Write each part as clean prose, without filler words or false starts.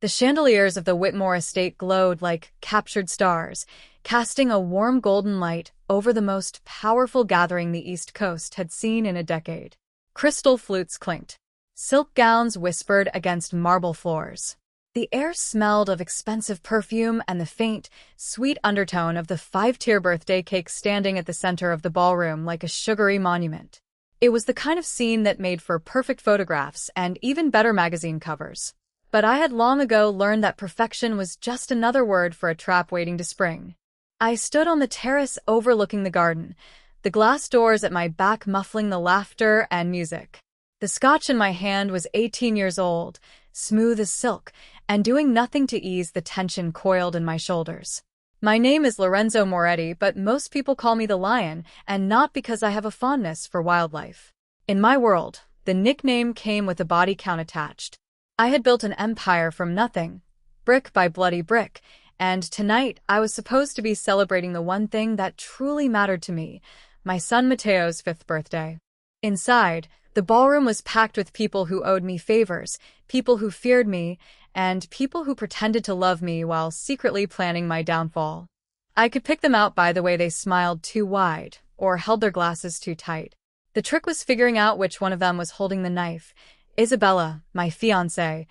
The chandeliers of the Whitmore estate glowed like captured stars, casting a warm golden light over the most powerful gathering the East Coast had seen in a decade. Crystal flutes clinked. Silk gowns whispered against marble floors. The air smelled of expensive perfume and the faint, sweet undertone of the five-tier birthday cake standing at the center of the ballroom like a sugary monument. It was the kind of scene that made for perfect photographs and even better magazine covers. But I had long ago learned that perfection was just another word for a trap waiting to spring. I stood on the terrace overlooking the garden, the glass doors at my back muffling the laughter and music. The scotch in my hand was 18 years old, smooth as silk, and doing nothing to ease the tension coiled in my shoulders. My name is Lorenzo Moretti, but most people call me the Lion, and not because I have a fondness for wildlife. In my world, the nickname came with a body count attached. I had built an empire from nothing, brick by bloody brick, and tonight I was supposed to be celebrating the one thing that truly mattered to me, my son Matteo's 5th birthday. Inside, the ballroom was packed with people who owed me favors, people who feared me, and people who pretended to love me while secretly planning my downfall. I could pick them out by the way they smiled too wide or held their glasses too tight. The trick was figuring out which one of them was holding the knife. Isabella, my fiancée,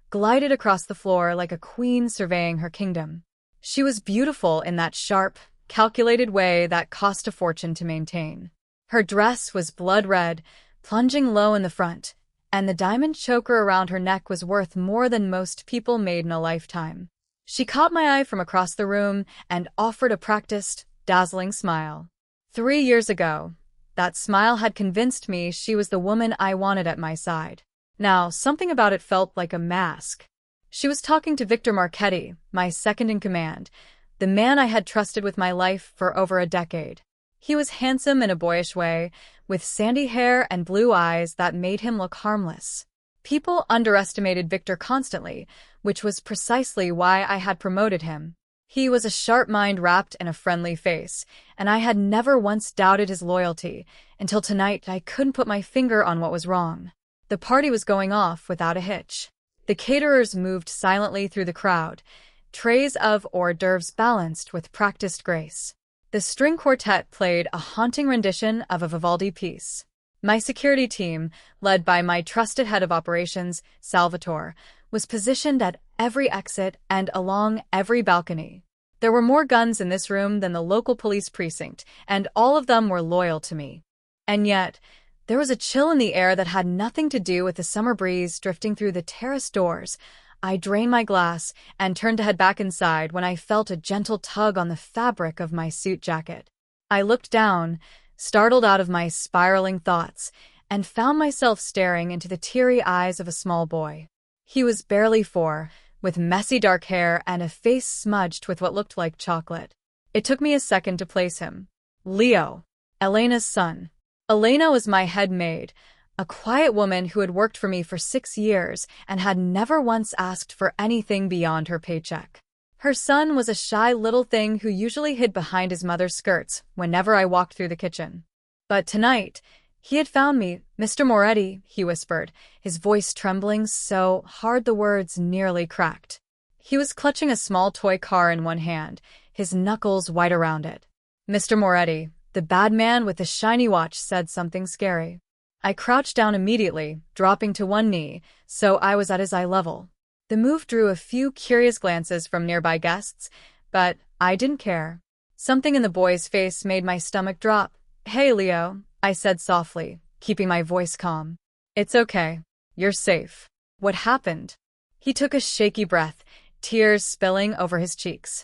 glided across the floor like a queen surveying her kingdom. She was beautiful in that sharp, calculated way that cost a fortune to maintain. Her dress was blood red, plunging low in the front, and the diamond choker around her neck was worth more than most people made in a lifetime. She caught my eye from across the room and offered a practiced, dazzling smile. 3 years ago, that smile had convinced me she was the woman I wanted at my side. Now, something about it felt like a mask. She was talking to Victor Marchetti, my second-in-command, the man I had trusted with my life for over a decade. He was handsome in a boyish way, with sandy hair and blue eyes that made him look harmless. People underestimated Victor constantly, which was precisely why I had promoted him. He was a sharp mind wrapped in a friendly face, and I had never once doubted his loyalty, until tonight I couldn't put my finger on what was wrong. The party was going off without a hitch. The caterers moved silently through the crowd, trays of hors d'oeuvres balanced with practiced grace. The string quartet played a haunting rendition of a Vivaldi piece. My security team, led by my trusted head of operations, Salvatore, was positioned at every exit and along every balcony. There were more guns in this room than the local police precinct, and all of them were loyal to me. And yet, there was a chill in the air that had nothing to do with the summer breeze drifting through the terrace doors. I drained my glass and turned to head back inside when I felt a gentle tug on the fabric of my suit jacket. I looked down, startled out of my spiraling thoughts, and found myself staring into the teary eyes of a small boy. He was barely 4, with messy dark hair and a face smudged with what looked like chocolate. It took me a second to place him. Leo, Elena's son. Elena was my head maid, a quiet woman who had worked for me for 6 years and had never once asked for anything beyond her paycheck. Her son was a shy little thing who usually hid behind his mother's skirts whenever I walked through the kitchen. But tonight, he had found me. "Mr. Moretti," he whispered, his voice trembling so hard the words nearly cracked. He was clutching a small toy car in one hand, his knuckles white around it. "Mr. Moretti," the bad man with the shiny watch said something scary. I crouched down immediately, dropping to one knee, so I was at his eye level. The move drew a few curious glances from nearby guests, but I didn't care. Something in the boy's face made my stomach drop. "Hey, Leo," I said softly, keeping my voice calm. "It's okay. You're safe." "What happened?" He took a shaky breath, tears spilling over his cheeks.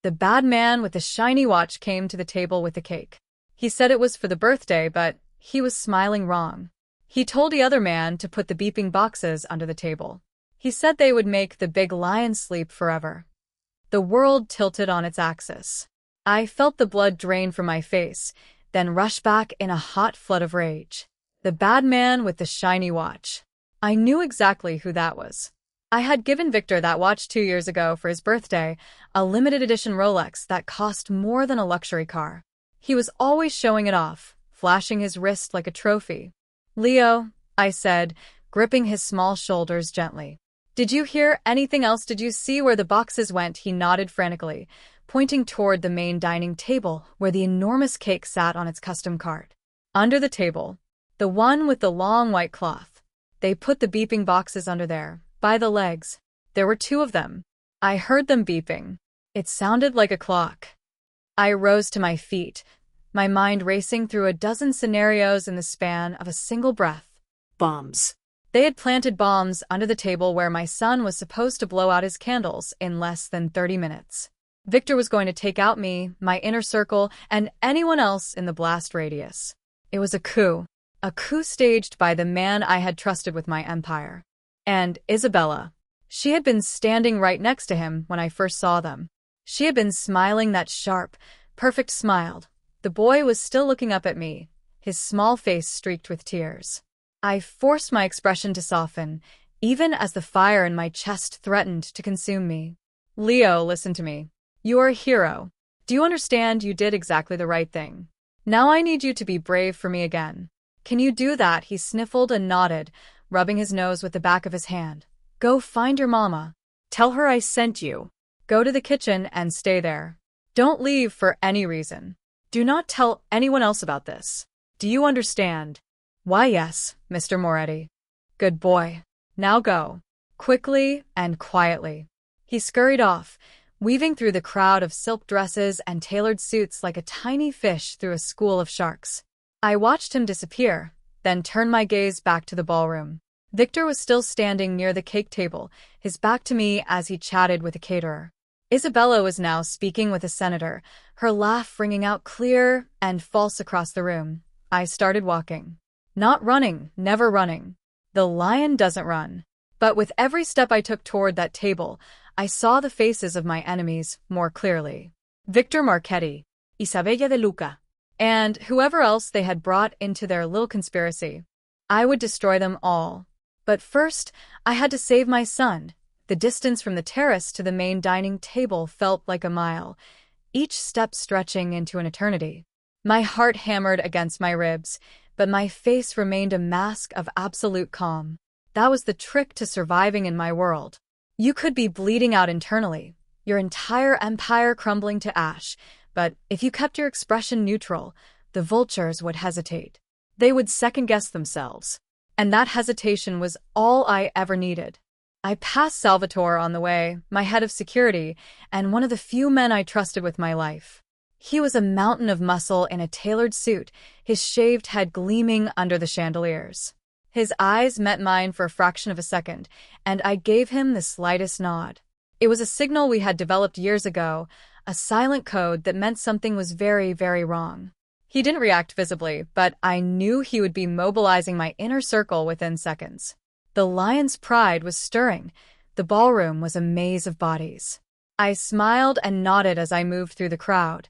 The bad man with the shiny watch came to the table with the cake. He said it was for the birthday, but he was smiling wrong. He told the other man to put the beeping boxes under the table. He said they would make the big lion sleep forever. The world tilted on its axis. I felt the blood drain from my face, then rush back in a hot flood of rage. The bad man with the shiny watch. I knew exactly who that was. I had given Victor that watch 2 years ago for his birthday, a limited edition Rolex that cost more than a luxury car. He was always showing it off, flashing his wrist like a trophy. "Leo," I said, gripping his small shoulders gently. Did you hear anything else? Did you see where the boxes went? He nodded frantically, pointing toward the main dining table where the enormous cake sat on its custom cart. Under the table, the one with the long white cloth. They put the beeping boxes under there, by the legs. There were 2 of them. I heard them beeping. It sounded like a clock. I rose to my feet, my mind racing through a dozen scenarios in the span of a single breath. Bombs. They had planted bombs under the table where my son was supposed to blow out his candles in less than 30 minutes. Victor was going to take out me, my inner circle, and anyone else in the blast radius. It was a coup staged by the man I had trusted with my empire. And Isabella. She had been standing right next to him when I first saw them. She had been smiling that sharp, perfect smile. The boy was still looking up at me, his small face streaked with tears. I forced my expression to soften, even as the fire in my chest threatened to consume me. Leo, listen to me. You are a hero. Do you understand? You did exactly the right thing. Now I need you to be brave for me again. Can you do that? He sniffled and nodded, rubbing his nose with the back of his hand. Go find your mama. Tell her I sent you. Go to the kitchen and stay there. Don't leave for any reason. Do not tell anyone else about this. Do you understand? Why, yes, Mr. Moretti. Good boy. Now go. Quickly and quietly. He scurried off, weaving through the crowd of silk dresses and tailored suits like a tiny fish through a school of sharks. I watched him disappear, then turned my gaze back to the ballroom. Victor was still standing near the cake table, his back to me as he chatted with a caterer. Isabella was now speaking with a senator, her laugh ringing out clear and false across the room. I started walking. Not running, never running. The lion doesn't run. But with every step I took toward that table, I saw the faces of my enemies more clearly. Victor Marchetti, Isabella de Luca, and whoever else they had brought into their little conspiracy. I would destroy them all. But first, I had to save my son. The distance from the terrace to the main dining table felt like a mile, each step stretching into an eternity. My heart hammered against my ribs, but my face remained a mask of absolute calm. That was the trick to surviving in my world. You could be bleeding out internally, your entire empire crumbling to ash, but if you kept your expression neutral, the vultures would hesitate. They would second-guess themselves. And that hesitation was all I ever needed. I passed Salvatore on the way, my head of security, and one of the few men I trusted with my life. He was a mountain of muscle in a tailored suit, his shaved head gleaming under the chandeliers. His eyes met mine for a fraction of a second, and I gave him the slightest nod. It was a signal we had developed years ago, a silent code that meant something was very, very wrong. He didn't react visibly, but I knew he would be mobilizing my inner circle within seconds. The lion's pride was stirring. The ballroom was a maze of bodies. I smiled and nodded as I moved through the crowd,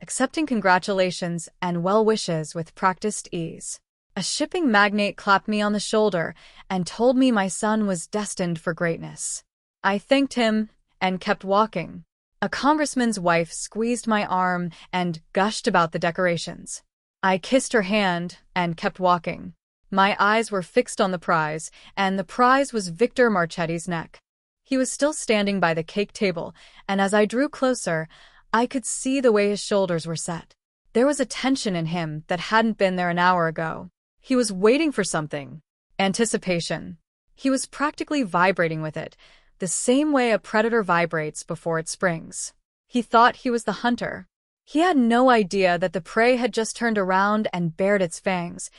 accepting congratulations and well wishes with practiced ease. A shipping magnate clapped me on the shoulder and told me my son was destined for greatness. I thanked him and kept walking. A congressman's wife squeezed my arm and gushed about the decorations. I kissed her hand and kept walking. My eyes were fixed on the prize, and the prize was Victor Marchetti's neck. He was still standing by the cake table, and as I drew closer, I could see the way his shoulders were set. There was a tension in him that hadn't been there an hour ago. He was waiting for something. Anticipation. He was practically vibrating with it, the same way a predator vibrates before it springs. He thought he was the hunter. He had no idea that the prey had just turned around and bared its fangs.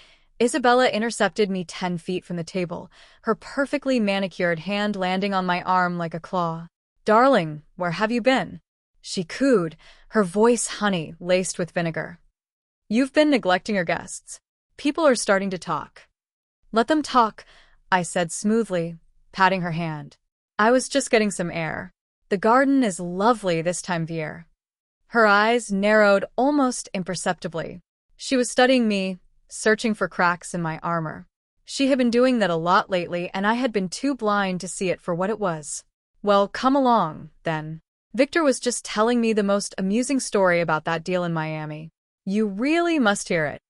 Isabella intercepted me 10 feet from the table, her perfectly manicured hand landing on my arm like a claw. "Darling, where have you been?" She cooed, her voice honey laced with vinegar. "You've been neglecting your guests. People are starting to talk." "Let them talk," I said smoothly, patting her hand. "I was just getting some air. The garden is lovely this time of year." Her eyes narrowed almost imperceptibly. She was studying me, searching for cracks in my armor. She had been doing that a lot lately, and I had been too blind to see it for what it was. "Well, come along, then. Victor was just telling me the most amusing story about that deal in Miami. You really must hear it."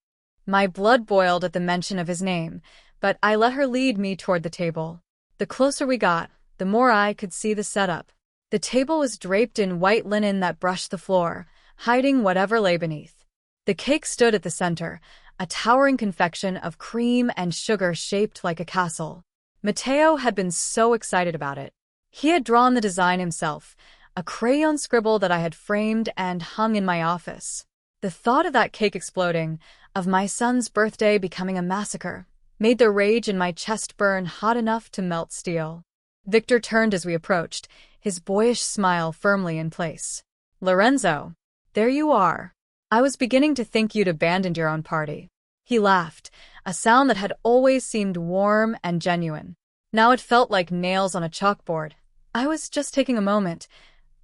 My blood boiled at the mention of his name, but I let her lead me toward the table. The closer we got, the more I could see the setup. The table was draped in white linen that brushed the floor, hiding whatever lay beneath. The cake stood at the center, a towering confection of cream and sugar shaped like a castle. Matteo had been so excited about it. He had drawn the design himself, a crayon scribble that I had framed and hung in my office. The thought of that cake exploding, of my son's birthday becoming a massacre, made the rage in my chest burn hot enough to melt steel. Victor turned as we approached, his boyish smile firmly in place. "Lorenzo, there you are. I was beginning to think you'd abandoned your own party." He laughed, a sound that had always seemed warm and genuine. Now it felt like nails on a chalkboard. "I was just taking a moment,"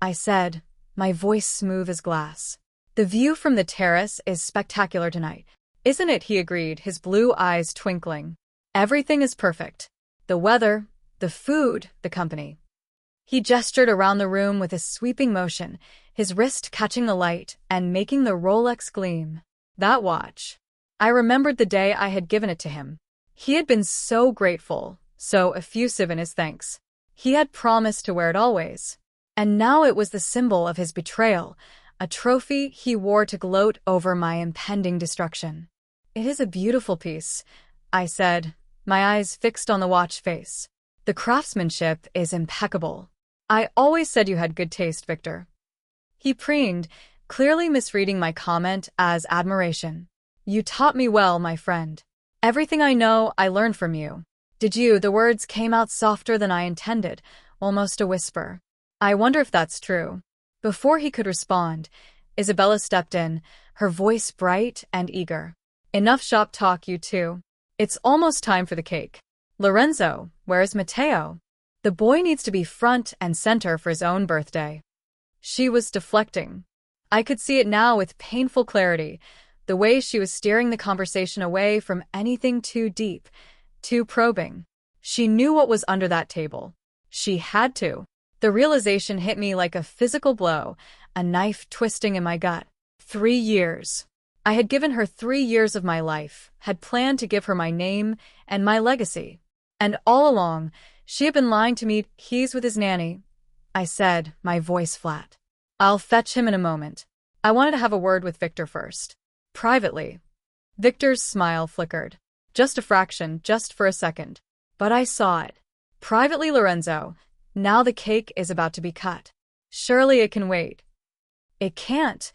I said, my voice smooth as glass. "The view from the terrace is spectacular tonight, isn't it?" he agreed, his blue eyes twinkling. "Everything is perfect. The weather, the food, the company." He gestured around the room with a sweeping motion, his wrist catching the light and making the Rolex gleam. That watch. I remembered the day I had given it to him. He had been so grateful, so effusive in his thanks. He had promised to wear it always. And now it was the symbol of his betrayal, a trophy he wore to gloat over my impending destruction. "It is a beautiful piece," I said, my eyes fixed on the watch face. "The craftsmanship is impeccable. I always said you had good taste, Victor." He preened, clearly misreading my comment as admiration. "You taught me well, my friend. Everything I know, I learned from you." "Did you?" The words came out softer than I intended, almost a whisper. "I wonder if that's true." Before he could respond, Isabella stepped in, her voice bright and eager. "Enough shop talk, you two. It's almost time for the cake. Lorenzo, where is Matteo? The boy needs to be front and center for his own birthday." She was deflecting. I could see it now with painful clarity, the way she was steering the conversation away from anything too deep, too probing. She knew what was under that table. She had to. The realization hit me like a physical blow, a knife twisting in my gut. 3 years. I had given her 3 years of my life, had planned to give her my name and my legacy. And all along, she had been lying to me. "He's with his nanny," I said, my voice flat. "I'll fetch him in a moment. I wanted to have a word with Victor first. Privately." Victor's smile flickered. Just a fraction, just for a second. But I saw it. "Privately, Lorenzo. Now the cake is about to be cut. Surely it can wait." "It can't,"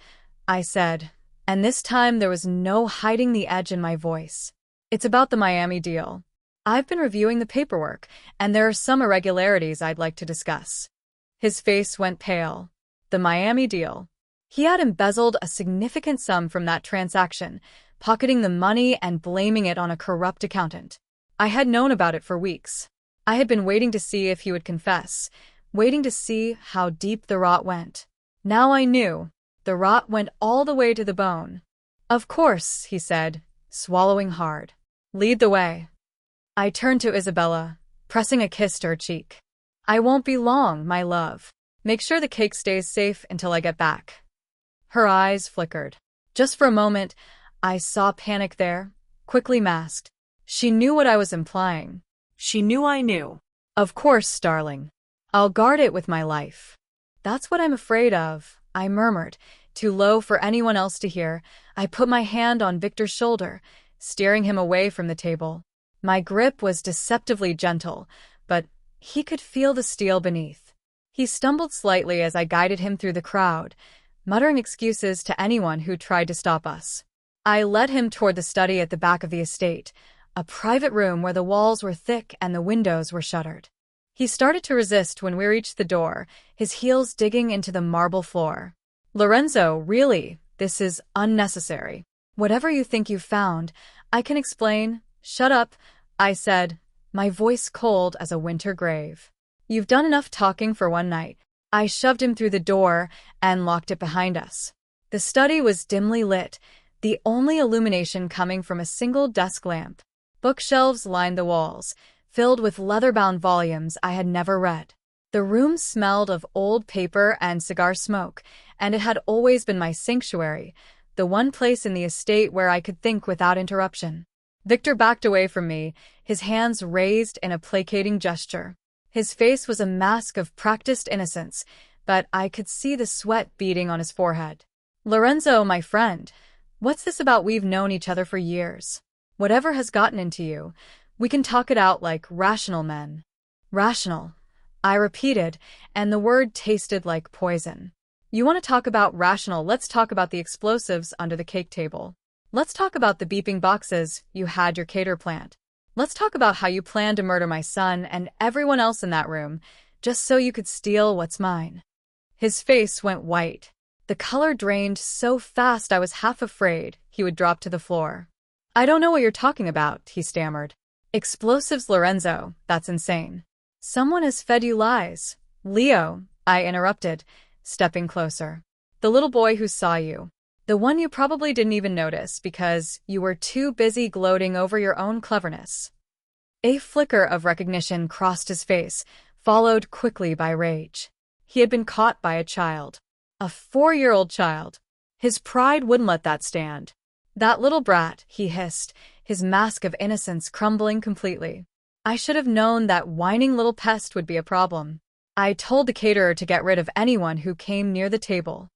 I said, and this time there was no hiding the edge in my voice. "It's about the Miami deal. I've been reviewing the paperwork, and there are some irregularities I'd like to discuss." His face went pale. The Miami deal. He had embezzled a significant sum from that transaction, pocketing the money and blaming it on a corrupt accountant. I had known about it for weeks. I had been waiting to see if he would confess, waiting to see how deep the rot went. Now I knew. The rot went all the way to the bone. "Of course," he said, swallowing hard. "Lead the way." I turned to Isabella, pressing a kiss to her cheek. "I won't be long, my love. Make sure the cake stays safe until I get back." Her eyes flickered. Just for a moment, I saw panic there, quickly masked. She knew what I was implying. She knew I knew. "Of course, darling. I'll guard it with my life." "That's what I'm afraid of," I murmured, too low for anyone else to hear. I put my hand on Victor's shoulder, steering him away from the table. My grip was deceptively gentle, but he could feel the steel beneath. He stumbled slightly as I guided him through the crowd, muttering excuses to anyone who tried to stop us. I led him toward the study at the back of the estate, a private room where the walls were thick and the windows were shuttered. He started to resist when we reached the door, his heels digging into the marble floor. "Lorenzo, really, this is unnecessary. Whatever you think you've found, I can explain." "Shut up," I said, my voice cold as a winter grave. "You've done enough talking for one night." I shoved him through the door and locked it behind us. The study was dimly lit, the only illumination coming from a single desk lamp. Bookshelves lined the walls, filled with leather-bound volumes I had never read. The room smelled of old paper and cigar smoke, and it had always been my sanctuary, the one place in the estate where I could think without interruption. Victor backed away from me, his hands raised in a placating gesture. His face was a mask of practiced innocence, but I could see the sweat beading on his forehead. Lorenzo, my friend, what's this about we've known each other for years? Whatever has gotten into you, we can talk it out like rational men. Rational, I repeated, and the word tasted like poison. You want to talk about rational? Let's talk about the explosives under the cake table. Let's talk about the beeping boxes you had your cater plant. Let's talk about how you planned to murder my son and everyone else in that room, just so you could steal what's mine. His face went white. The color drained so fast I was half afraid he would drop to the floor. I don't know what you're talking about, he stammered. Explosives, Lorenzo, that's insane. Someone has fed you lies. Leo, I interrupted, stepping closer. The little boy who saw you. The one you probably didn't even notice because you were too busy gloating over your own cleverness. A flicker of recognition crossed his face, followed quickly by rage. He had been caught by a child. A 4-year-old child. His pride wouldn't let that stand. That little brat, he hissed, his mask of innocence crumbling completely. I should have known that whining little pest would be a problem. I told the caterer to get rid of anyone who came near the table.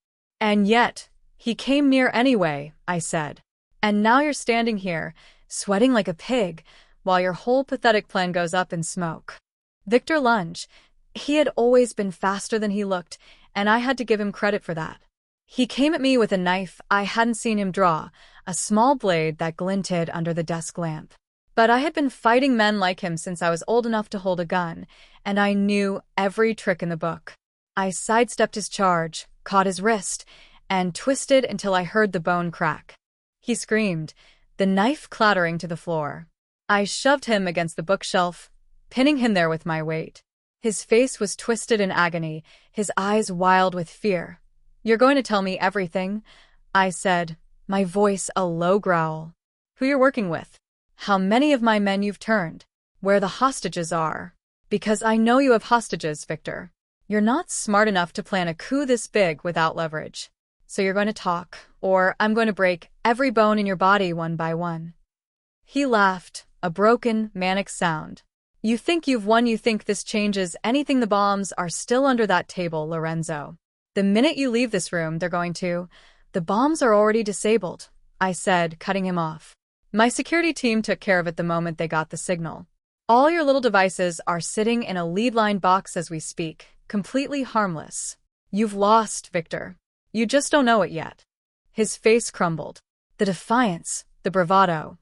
And yet, he came near anyway, I said. And now you're standing here, sweating like a pig, while your whole pathetic plan goes up in smoke. Victor lunged. He had always been faster than he looked, and I had to give him credit for that. He came at me with a knife I hadn't seen him draw, a small blade that glinted under the desk lamp. But I had been fighting men like him since I was old enough to hold a gun, and I knew every trick in the book. I sidestepped his charge, caught his wrist, and twisted until I heard the bone crack. He screamed, the knife clattering to the floor. I shoved him against the bookshelf, pinning him there with my weight. His face was twisted in agony, his eyes wild with fear. You're going to tell me everything? I said, my voice a low growl. Who you're working with? How many of my men you've turned? Where the hostages are? Because I know you have hostages, Victor. You're not smart enough to plan a coup this big without leverage. So you're going to talk, or I'm going to break every bone in your body one by one. He laughed, a broken, manic sound. You think you've won, you think this changes anything. The bombs are still under that table, Lorenzo. The minute you leave this room, they're going to. The bombs are already disabled, I said, cutting him off. My security team took care of it the moment they got the signal. All your little devices are sitting in a lead-line box as we speak, completely harmless. You've lost, Victor. You just don't know it yet. His face crumbled. The defiance, the bravado,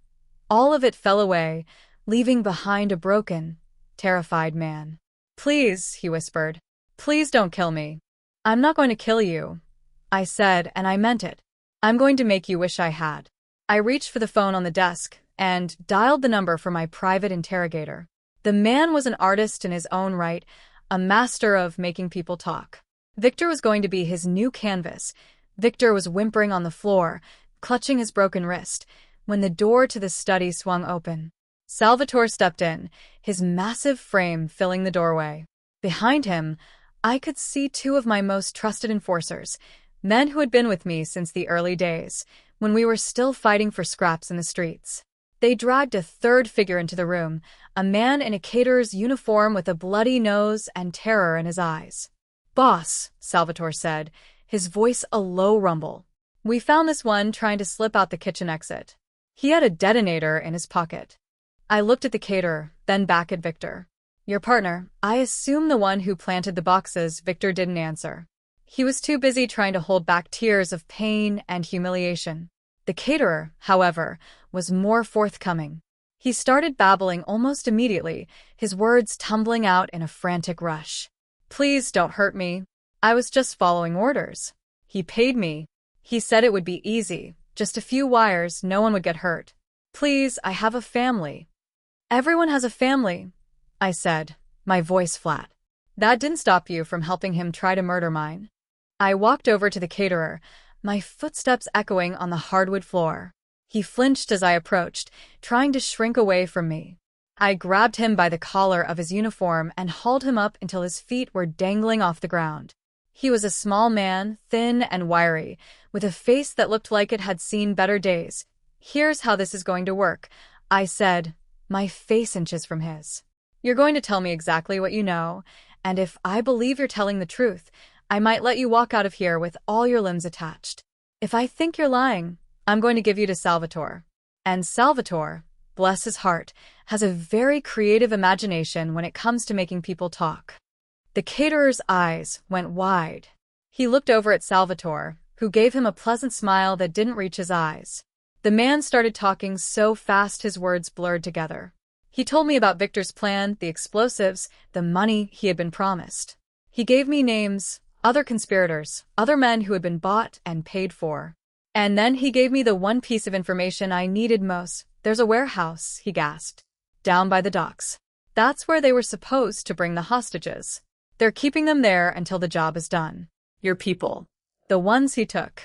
all of it fell away, leaving behind a broken, terrified man. Please, he whispered. Please don't kill me. I'm not going to kill you, I said, and I meant it. I'm going to make you wish I had. I reached for the phone on the desk and dialed the number for my private interrogator. The man was an artist in his own right, a master of making people talk. Victor was going to be his new canvas. Victor was whimpering on the floor, clutching his broken wrist, when the door to the study swung open. Salvatore stepped in, his massive frame filling the doorway. Behind him, I could see 2 of my most trusted enforcers, men who had been with me since the early days, when we were still fighting for scraps in the streets. They dragged a 3rd figure into the room, a man in a caterer's uniform with a bloody nose and terror in his eyes. Boss, Salvatore said, his voice a low rumble. We found this one trying to slip out the kitchen exit. He had a detonator in his pocket. I looked at the caterer, then back at Victor. Your partner, I assume the one who planted the boxes. Victor didn't answer. He was too busy trying to hold back tears of pain and humiliation. The caterer, however, was more forthcoming. He started babbling almost immediately, his words tumbling out in a frantic rush. Please don't hurt me. I was just following orders. He paid me. He said it would be easy, just a few wires, no one would get hurt. Please, I have a family. Everyone has a family, I said, my voice flat. That didn't stop you from helping him try to murder mine. I walked over to the caterer, my footsteps echoing on the hardwood floor. He flinched as I approached, trying to shrink away from me. I grabbed him by the collar of his uniform and hauled him up until his feet were dangling off the ground. He was a small man, thin and wiry, with a face that looked like it had seen better days. Here's how this is going to work, I said, my face inches from his. You're going to tell me exactly what you know, and if I believe you're telling the truth, I might let you walk out of here with all your limbs attached. If I think you're lying, I'm going to give you to Salvatore. And Salvatore, bless his heart, has a very creative imagination when it comes to making people talk. The caterer's eyes went wide. He looked over at Salvatore, who gave him a pleasant smile that didn't reach his eyes. The man started talking so fast his words blurred together. He told me about Victor's plan, the explosives, the money he had been promised. He gave me names, other conspirators, other men who had been bought and paid for. And then he gave me the one piece of information I needed most. There's a warehouse, he gasped, down by the docks. That's where they were supposed to bring the hostages. They're keeping them there until the job is done. Your people. The ones he took.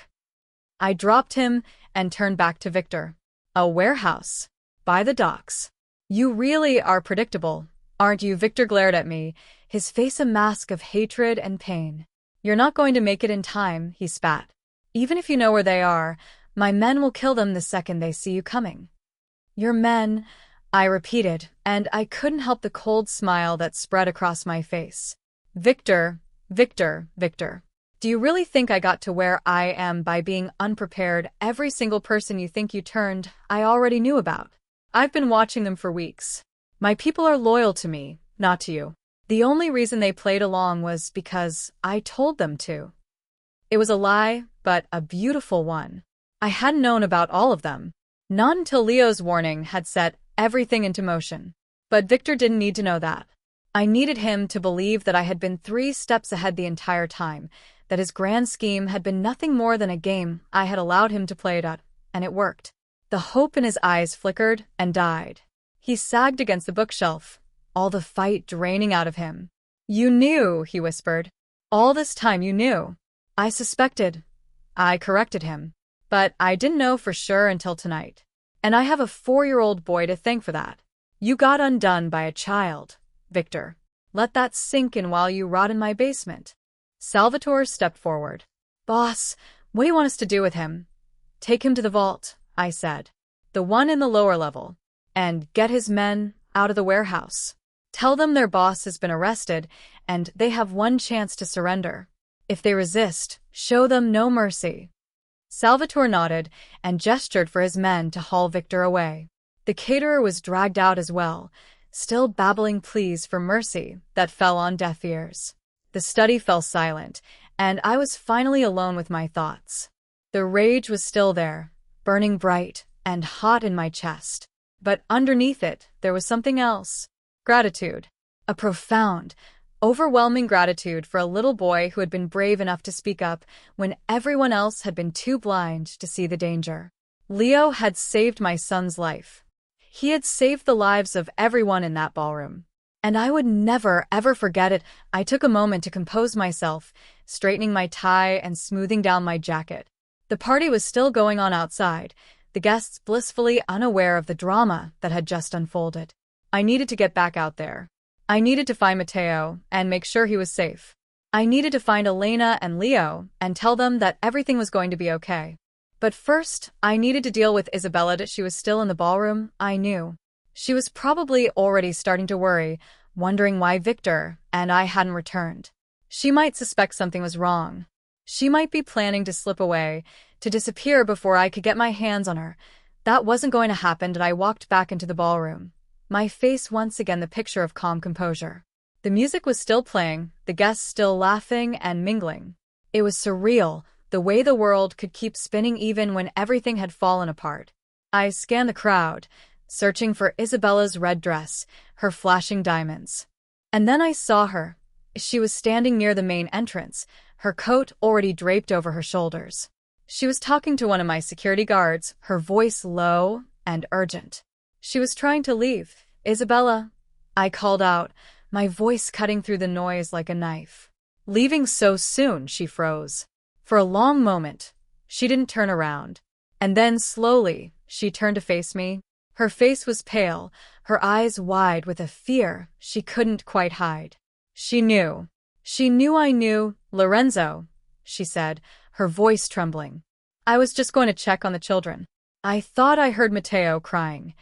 I dropped him and turned back to Victor. A warehouse. By the docks. You really are predictable, aren't you? Victor glared at me, his face a mask of hatred and pain. You're not going to make it in time, he spat. Even if you know where they are, my men will kill them the second they see you coming. Your men, I repeated, and I couldn't help the cold smile that spread across my face. Victor, Victor, Victor. Do you really think I got to where I am by being unprepared? Every single person you think you turned, I already knew about. I've been watching them for weeks. My people are loyal to me, not to you. The only reason they played along was because I told them to. It was a lie, but a beautiful one. I hadn't known about all of them. Not until Leo's warning had set everything into motion. But Victor didn't need to know that. I needed him to believe that I had been 3 steps ahead the entire time, that his grand scheme had been nothing more than a game I had allowed him to play it at, and it worked. The hope in his eyes flickered and died. He sagged against the bookshelf, all the fight draining out of him. You knew, he whispered. All this time you knew. I suspected. I corrected him. But I didn't know for sure until tonight. And I have a 4-year-old boy to thank for that. You got undone by a child, Victor. Let that sink in while you rot in my basement. Salvatore stepped forward. Boss, what do you want us to do with him? Take him to the vault, I said. The one in the lower level. And get his men out of the warehouse. Tell them their boss has been arrested, and they have one chance to surrender. If they resist, show them no mercy. Salvatore nodded and gestured for his men to haul Victor away. The caterer was dragged out as well, still babbling pleas for mercy that fell on deaf ears. The study fell silent, and I was finally alone with my thoughts. The rage was still there, burning bright and hot in my chest. But underneath it, there was something else. Gratitude. A profound, overwhelming gratitude for a little boy who had been brave enough to speak up when everyone else had been too blind to see the danger. Leo had saved my son's life. He had saved the lives of everyone in that ballroom. And I would never, ever forget it. I took a moment to compose myself, straightening my tie and smoothing down my jacket. The party was still going on outside, the guests blissfully unaware of the drama that had just unfolded. I needed to get back out there. I needed to find Matteo and make sure he was safe. I needed to find Elena and Leo and tell them that everything was going to be okay. But first, I needed to deal with Isabella. She was still in the ballroom, I knew. She was probably already starting to worry, wondering why Victor and I hadn't returned. She might suspect something was wrong. She might be planning to slip away, to disappear before I could get my hands on her. That wasn't going to happen, and I walked back into the ballroom. My face once again the picture of calm composure. The music was still playing, the guests still laughing and mingling. It was surreal, the way the world could keep spinning even when everything had fallen apart. I scanned the crowd, searching for Isabella's red dress, her flashing diamonds. And then I saw her. She was standing near the main entrance, her coat already draped over her shoulders. She was talking to one of my security guards, her voice low and urgent. She was trying to leave. Isabella, I called out, my voice cutting through the noise like a knife. Leaving so soon, she froze. For a long moment, she didn't turn around. And then slowly, she turned to face me. Her face was pale, her eyes wide with a fear she couldn't quite hide. She knew. She knew I knew. Lorenzo, she said, her voice trembling. I was just going to check on the children. I thought I heard Matteo crying.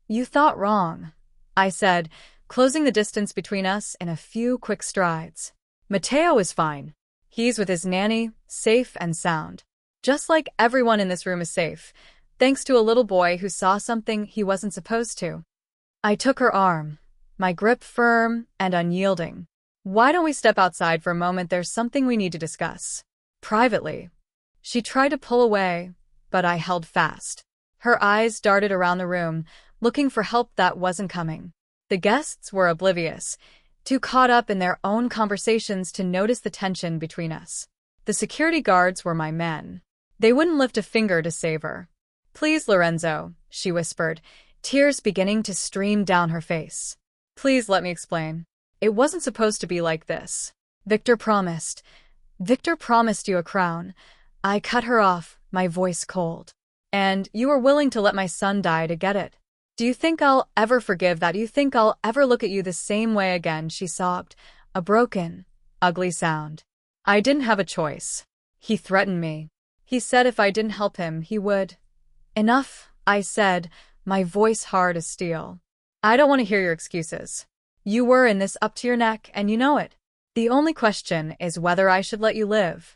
You thought wrong, I said, closing the distance between us in a few quick strides. Mateo is fine. He's with his nanny, safe and sound. Just like everyone in this room is safe, thanks to a little boy who saw something he wasn't supposed to. I took her arm, my grip firm and unyielding. Why don't we step outside for a moment? There's something we need to discuss. Privately. She tried to pull away, but I held fast. Her eyes darted around the room, looking for help that wasn't coming. The guests were oblivious, too caught up in their own conversations to notice the tension between us. The security guards were my men. They wouldn't lift a finger to save her. "Please, Lorenzo," she whispered, tears beginning to stream down her face. "Please let me explain. It wasn't supposed to be like this. Victor promised. Victor promised you a crown." I cut her off, my voice cold. "And you were willing to let my son die to get it. Do you think I'll ever forgive that? Do you think I'll ever look at you the same way again?" She sobbed, a broken, ugly sound. "I didn't have a choice. He threatened me. He said if I didn't help him, he would." "Enough," I said, my voice hard as steel. "I don't want to hear your excuses. You were in this up to your neck, and you know it. The only question is whether I should let you live."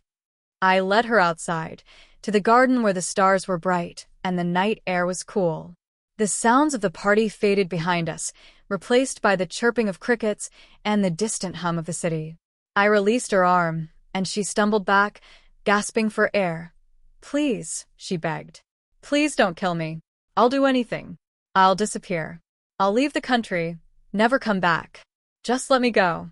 I led her outside, to the garden where the stars were bright and the night air was cool. The sounds of the party faded behind us, replaced by the chirping of crickets and the distant hum of the city. I released her arm, and she stumbled back, gasping for air. "Please," she begged. "Please don't kill me. I'll do anything. I'll disappear. I'll leave the country, never come back. Just let me go."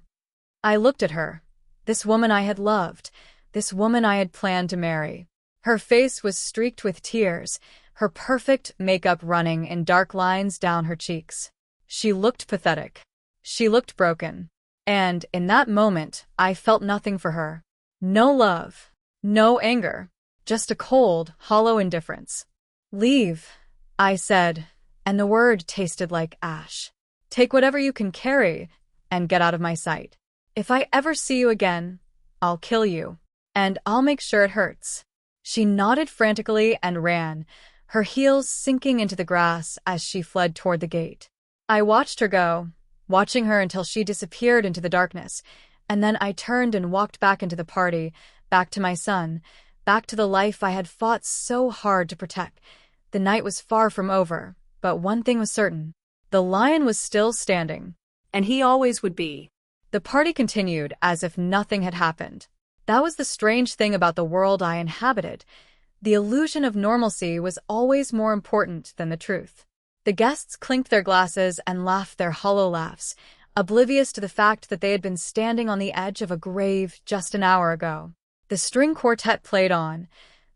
I looked at her. This woman I had loved, this woman I had planned to marry. Her face was streaked with tears, her perfect makeup running in dark lines down her cheeks. She looked pathetic. She looked broken. And in that moment, I felt nothing for her. No love. No anger. Just a cold, hollow indifference. "Leave," I said, and the word tasted like ash. "Take whatever you can carry and get out of my sight. If I ever see you again, I'll kill you. And I'll make sure it hurts." She nodded frantically and ran, her heels sinking into the grass as she fled toward the gate. I watched her go, watching her until she disappeared into the darkness, and then I turned and walked back into the party, back to my son, back to the life I had fought so hard to protect. The night was far from over, but one thing was certain. The lion was still standing, and he always would be. The party continued as if nothing had happened. That was the strange thing about the world I inhabited. The illusion of normalcy was always more important than the truth. The guests clinked their glasses and laughed their hollow laughs, oblivious to the fact that they had been standing on the edge of a grave just an hour ago. The string quartet played on.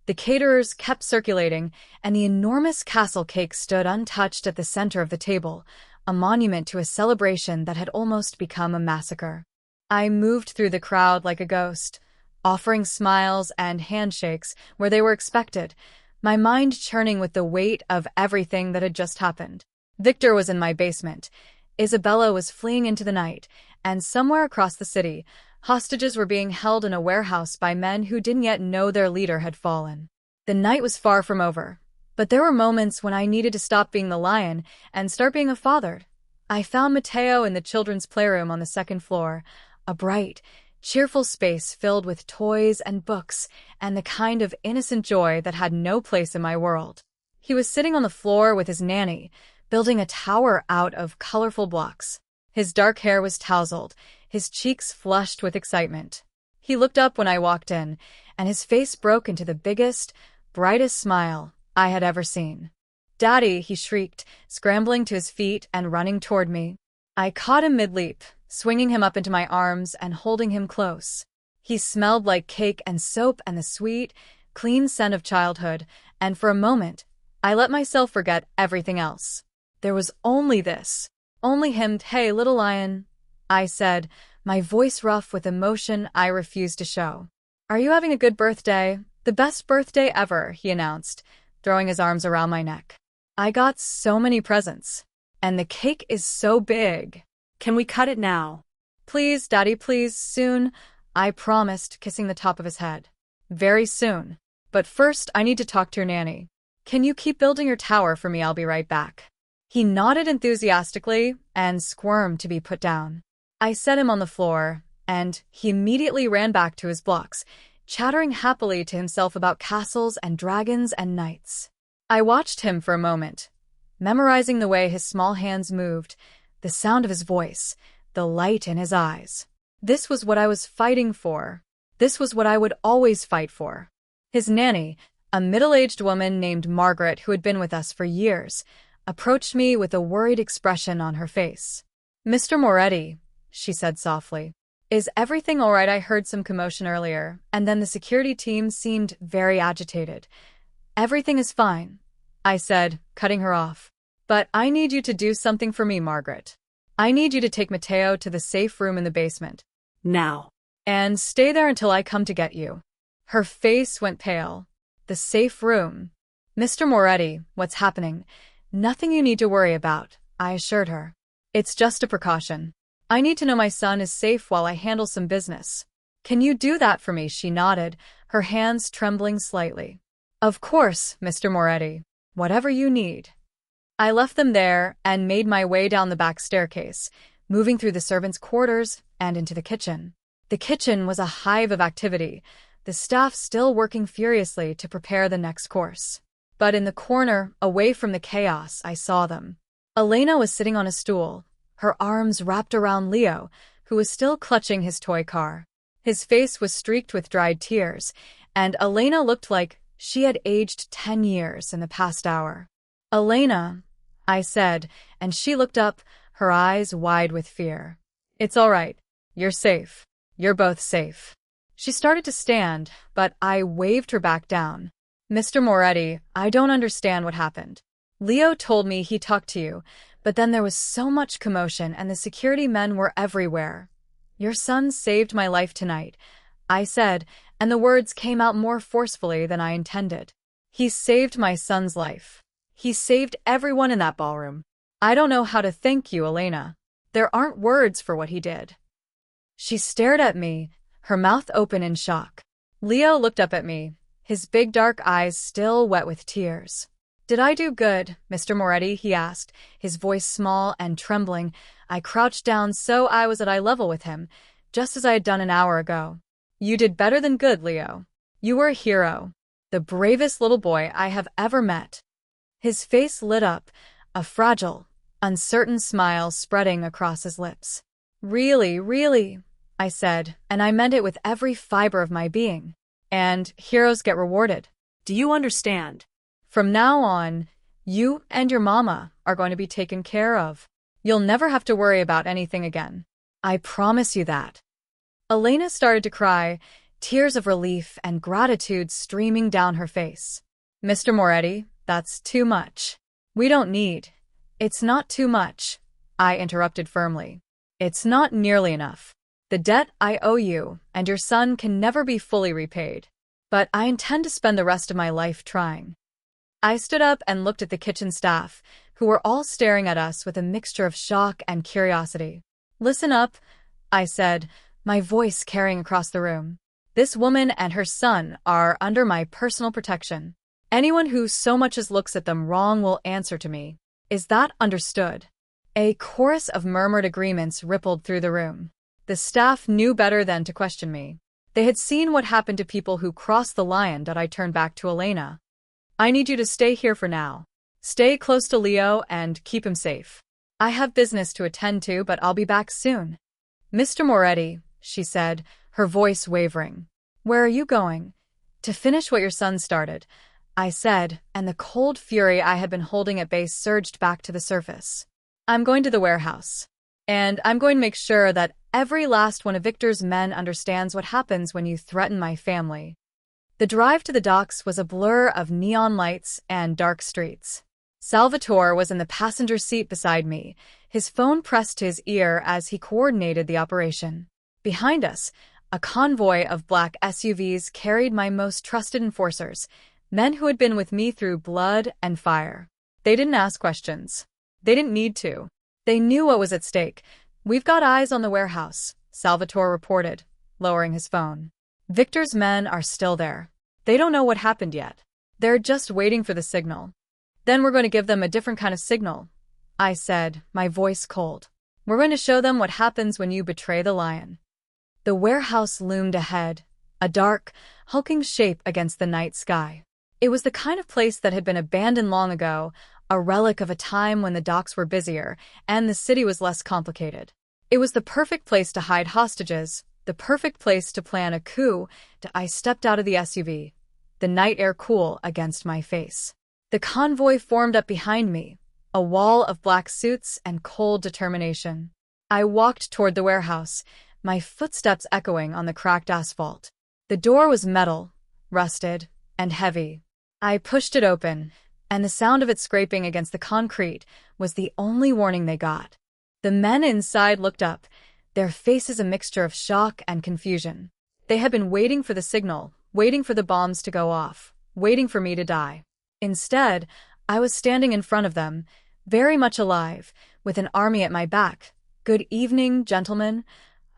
The caterers kept circulating, and the enormous castle cake stood untouched at the center of the table, a monument to a celebration that had almost become a massacre. I moved through the crowd like a ghost, offering smiles and handshakes where they were expected, my mind churning with the weight of everything that had just happened. Victor was in my basement. Isabella was fleeing into the night, and somewhere across the city, hostages were being held in a warehouse by men who didn't yet know their leader had fallen. The night was far from over, but there were moments when I needed to stop being the lion and start being a father. I found Mateo in the children's playroom on the second floor, a bright, cheerful space filled with toys and books and the kind of innocent joy that had no place in my world. He was sitting on the floor with his nanny, building a tower out of colorful blocks. His dark hair was tousled, his cheeks flushed with excitement. He looked up when I walked in, and his face broke into the biggest, brightest smile I had ever seen. "Daddy," he shrieked, scrambling to his feet and running toward me. I caught him mid-leap, swinging him up into my arms and holding him close. He smelled like cake and soap and the sweet, clean scent of childhood, and for a moment, I let myself forget everything else. There was only this, only him. "Hey, little lion," I said, my voice rough with emotion I refused to show. "Are you having a good birthday?" "The best birthday ever," he announced, throwing his arms around my neck. "I got so many presents. And the cake is so big. Can we cut it now?" "Please, Daddy, please, soon," I promised, kissing the top of his head. "Very soon. But first, I need to talk to your nanny. Can you keep building your tower for me? I'll be right back." He nodded enthusiastically and squirmed to be put down. I set him on the floor, and he immediately ran back to his blocks, chattering happily to himself about castles and dragons and knights. I watched him for a moment, memorizing the way his small hands moved, the sound of his voice, the light in his eyes. This was what I was fighting for. This was what I would always fight for. His nanny, a middle-aged woman named Margaret who had been with us for years, approached me with a worried expression on her face. "Mr. Moretti," she said softly, "is everything all right? I heard some commotion earlier, and then the security team seemed very agitated." "Everything is fine," I said, cutting her off. "But I need you to do something for me, Margaret. I need you to take Matteo to the safe room in the basement. Now. And stay there until I come to get you." Her face went pale. "The safe room. Mr. Moretti, what's happening?" "Nothing you need to worry about," I assured her. "It's just a precaution. I need to know my son is safe while I handle some business." "Can you do that for me?" She nodded, her hands trembling slightly. "Of course, Mr. Moretti. Whatever you need." I left them there and made my way down the back staircase, moving through the servants' quarters and into the kitchen. The kitchen was a hive of activity, the staff still working furiously to prepare the next course. But in the corner, away from the chaos, I saw them. Elena was sitting on a stool, her arms wrapped around Leo, who was still clutching his toy car. His face was streaked with dried tears, and Elena looked like she had aged 10 years in the past hour. "Elena," I said, and she looked up, her eyes wide with fear. "It's all right. You're safe. You're both safe." She started to stand, but I waved her back down. "Mr. Moretti, I don't understand what happened. Leo told me he talked to you, but then there was so much commotion and the security men were everywhere. Your son saved my life tonight," I said, and the words came out more forcefully than I intended. "He saved my son's life. He saved everyone in that ballroom. I don't know how to thank you, Elena. There aren't words for what he did." She stared at me, her mouth open in shock. Leo looked up at me, his big dark eyes still wet with tears. "Did I do good, Mr. Moretti?" he asked, his voice small and trembling. I crouched down so I was at eye level with him, just as I had done an hour ago. "You did better than good, Leo. You were a hero. The bravest little boy I have ever met." His face lit up, a fragile, uncertain smile spreading across his lips. "Really, really," I said, and I meant it with every fiber of my being. "And heroes get rewarded. Do you understand? From now on, you and your mama are going to be taken care of. You'll never have to worry about anything again. I promise you that." Elena started to cry, tears of relief and gratitude streaming down her face. "Mr. Moretti, that's too much. We don't need." "It's not too much," I interrupted firmly. "It's not nearly enough. The debt I owe you and your son can never be fully repaid. But I intend to spend the rest of my life trying." I stood up and looked at the kitchen staff, who were all staring at us with a mixture of shock and curiosity. "Listen up," I said, my voice carrying across the room. "This woman and her son are under my personal protection. Anyone who so much as looks at them wrong will answer to me. Is that understood?" A chorus of murmured agreements rippled through the room. The staff knew better than to question me. They had seen what happened to people who crossed the line. I turned back to Elena. "I need you to stay here for now. Stay close to Leo and keep him safe. I have business to attend to, but I'll be back soon." "Mr. Moretti," she said, her voice wavering. "Where are you going?" "To finish what your son started," I said, and the cold fury I had been holding at bay surged back to the surface. "I'm going to the warehouse. And I'm going to make sure that every last one of Victor's men understands what happens when you threaten my family." The drive to the docks was a blur of neon lights and dark streets. Salvatore was in the passenger seat beside me, his phone pressed to his ear as he coordinated the operation. Behind us, a convoy of black SUVs carried my most trusted enforcers, men who had been with me through blood and fire. They didn't ask questions. They didn't need to. They knew what was at stake. "We've got eyes on the warehouse," Salvatore reported, lowering his phone. "Victor's men are still there. They don't know what happened yet. They're just waiting for the signal. Then we're going to give them a different kind of signal. I said, my voice cold. We're going to show them what happens when you betray the lion. The warehouse loomed ahead, a dark, hulking shape against the night sky. It was the kind of place that had been abandoned long ago, a relic of a time when the docks were busier and the city was less complicated. It was the perfect place to hide hostages, the perfect place to plan a coup. I stepped out of the SUV, the night air cool against my face. The convoy formed up behind me, a wall of black suits and cold determination. I walked toward the warehouse, my footsteps echoing on the cracked asphalt. The door was metal, rusted, and heavy. I pushed it open, and the sound of it scraping against the concrete was the only warning they got. The men inside looked up, their faces a mixture of shock and confusion. They had been waiting for the signal, waiting for the bombs to go off, waiting for me to die. Instead, I was standing in front of them, very much alive, with an army at my back. "Good evening, gentlemen,"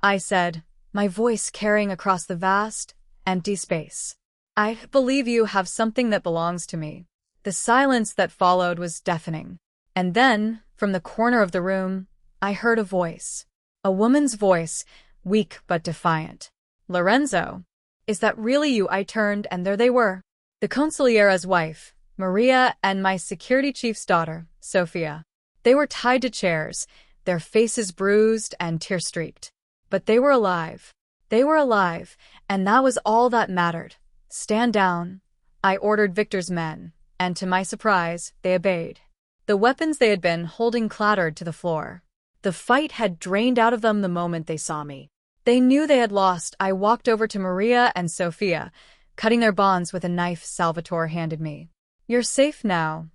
I said, my voice carrying across the vast, empty space. "I believe you have something that belongs to me." The silence that followed was deafening. And then, from the corner of the room, I heard a voice. A woman's voice, weak but defiant. "Lorenzo, is that really you?" I turned, and there they were. The consigliera's wife, Maria, and my security chief's daughter, Sofia. They were tied to chairs, their faces bruised and tear-streaked. But they were alive. They were alive, and that was all that mattered. "Stand down," I ordered Victor's men, and to my surprise, they obeyed. The weapons they had been holding clattered to the floor. The fight had drained out of them the moment they saw me. They knew they had lost. I walked over to Maria and Sofia, cutting their bonds with a knife Salvatore handed me. "You're safe now,"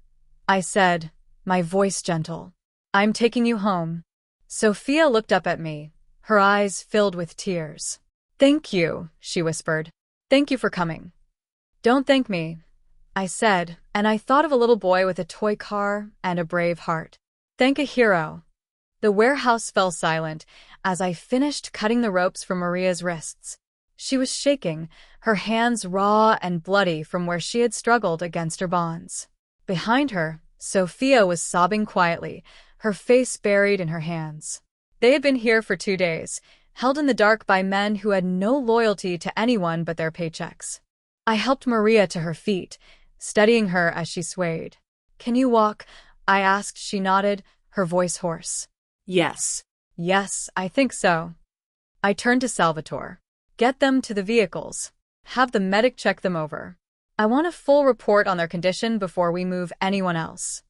I said, my voice gentle. "I'm taking you home." Sofia looked up at me, her eyes filled with tears. "Thank you," she whispered. "Thank you for coming." "Don't thank me," I said, and I thought of a little boy with a toy car and a brave heart. "Thank a hero." The warehouse fell silent as I finished cutting the ropes from Maria's wrists. She was shaking, her hands raw and bloody from where she had struggled against her bonds. Behind her, Sofia was sobbing quietly, her face buried in her hands. They had been here for 2 days, held in the dark by men who had no loyalty to anyone but their paychecks. I helped Maria to her feet, steadying her as she swayed. "Can you walk?" I asked. She nodded, her voice hoarse. Yes. "Yes, I think so." I turned to Salvatore. "Get them to the vehicles. Have the medic check them over. I want a full report on their condition before we move anyone else."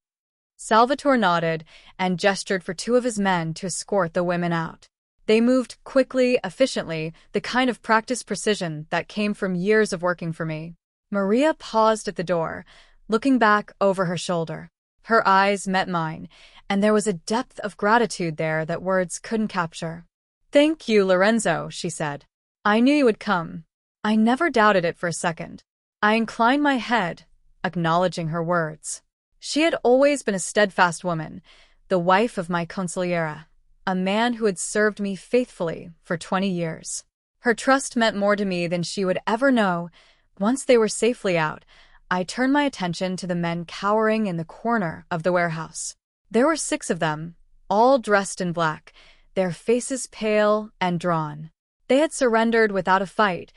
Salvatore nodded and gestured for 2 of his men to escort the women out. They moved quickly, efficiently, the kind of practiced precision that came from years of working for me. Maria paused at the door, looking back over her shoulder. Her eyes met mine, and there was a depth of gratitude there that words couldn't capture. "Thank you, Lorenzo," she said. "I knew you would come." I never doubted it for a second. I inclined my head, acknowledging her words. She had always been a steadfast woman, the wife of my consigliera, a man who had served me faithfully for 20 years. Her trust meant more to me than she would ever know. Once they were safely out, I turned my attention to the men cowering in the corner of the warehouse. There were 6 of them, all dressed in black, their faces pale and drawn. They had surrendered without a fight,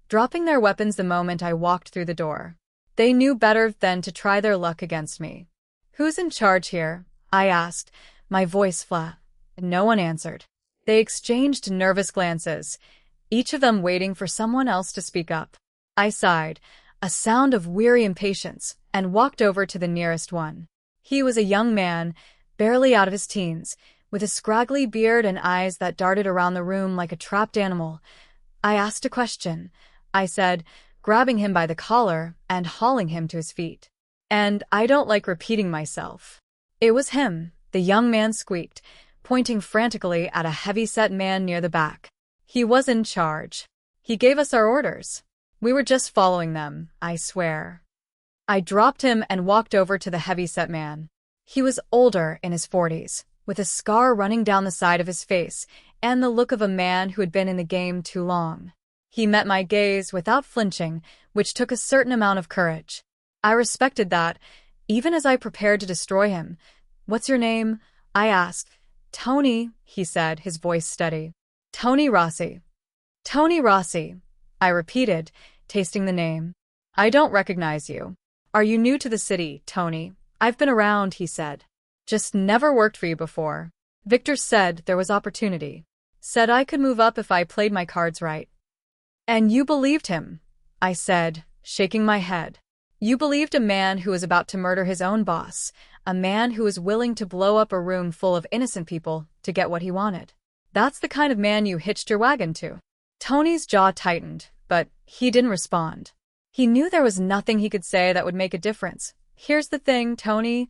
dropping their weapons the moment I walked through the door. They knew better than to try their luck against me. "Who's in charge here?" I asked, my voice flat. No one answered. They exchanged nervous glances, each of them waiting for someone else to speak up. I sighed, a sound of weary impatience, and walked over to the nearest one. He was a young man, barely out of his teens, with a scraggly beard and eyes that darted around the room like a trapped animal. "I asked a question," I said, grabbing him by the collar and hauling him to his feet. "And I don't like repeating myself." "It was him," the young man squeaked, pointing frantically at a heavy-set man near the back. "He was in charge. He gave us our orders. We were just following them, I swear." I dropped him and walked over to the heavy-set man. He was older, in his 40s, with a scar running down the side of his face and the look of a man who had been in the game too long. He met my gaze without flinching, which took a certain amount of courage. I respected that, even as I prepared to destroy him. "What's your name?" I asked. Tony, he said, his voice steady. Tony Rossi. Tony Rossi, I repeated, tasting the name. I don't recognize you. Are you new to the city, Tony? I've been around, he said. Just never worked for you before. Victor said there was opportunity. Said I could move up if I played my cards right. And you believed him, I said, shaking my head. You believed a man who was about to murder his own boss, a man who was willing to blow up a room full of innocent people to get what he wanted. That's the kind of man you hitched your wagon to. Tony's jaw tightened, but he didn't respond. He knew there was nothing he could say that would make a difference. Here's the thing, Tony,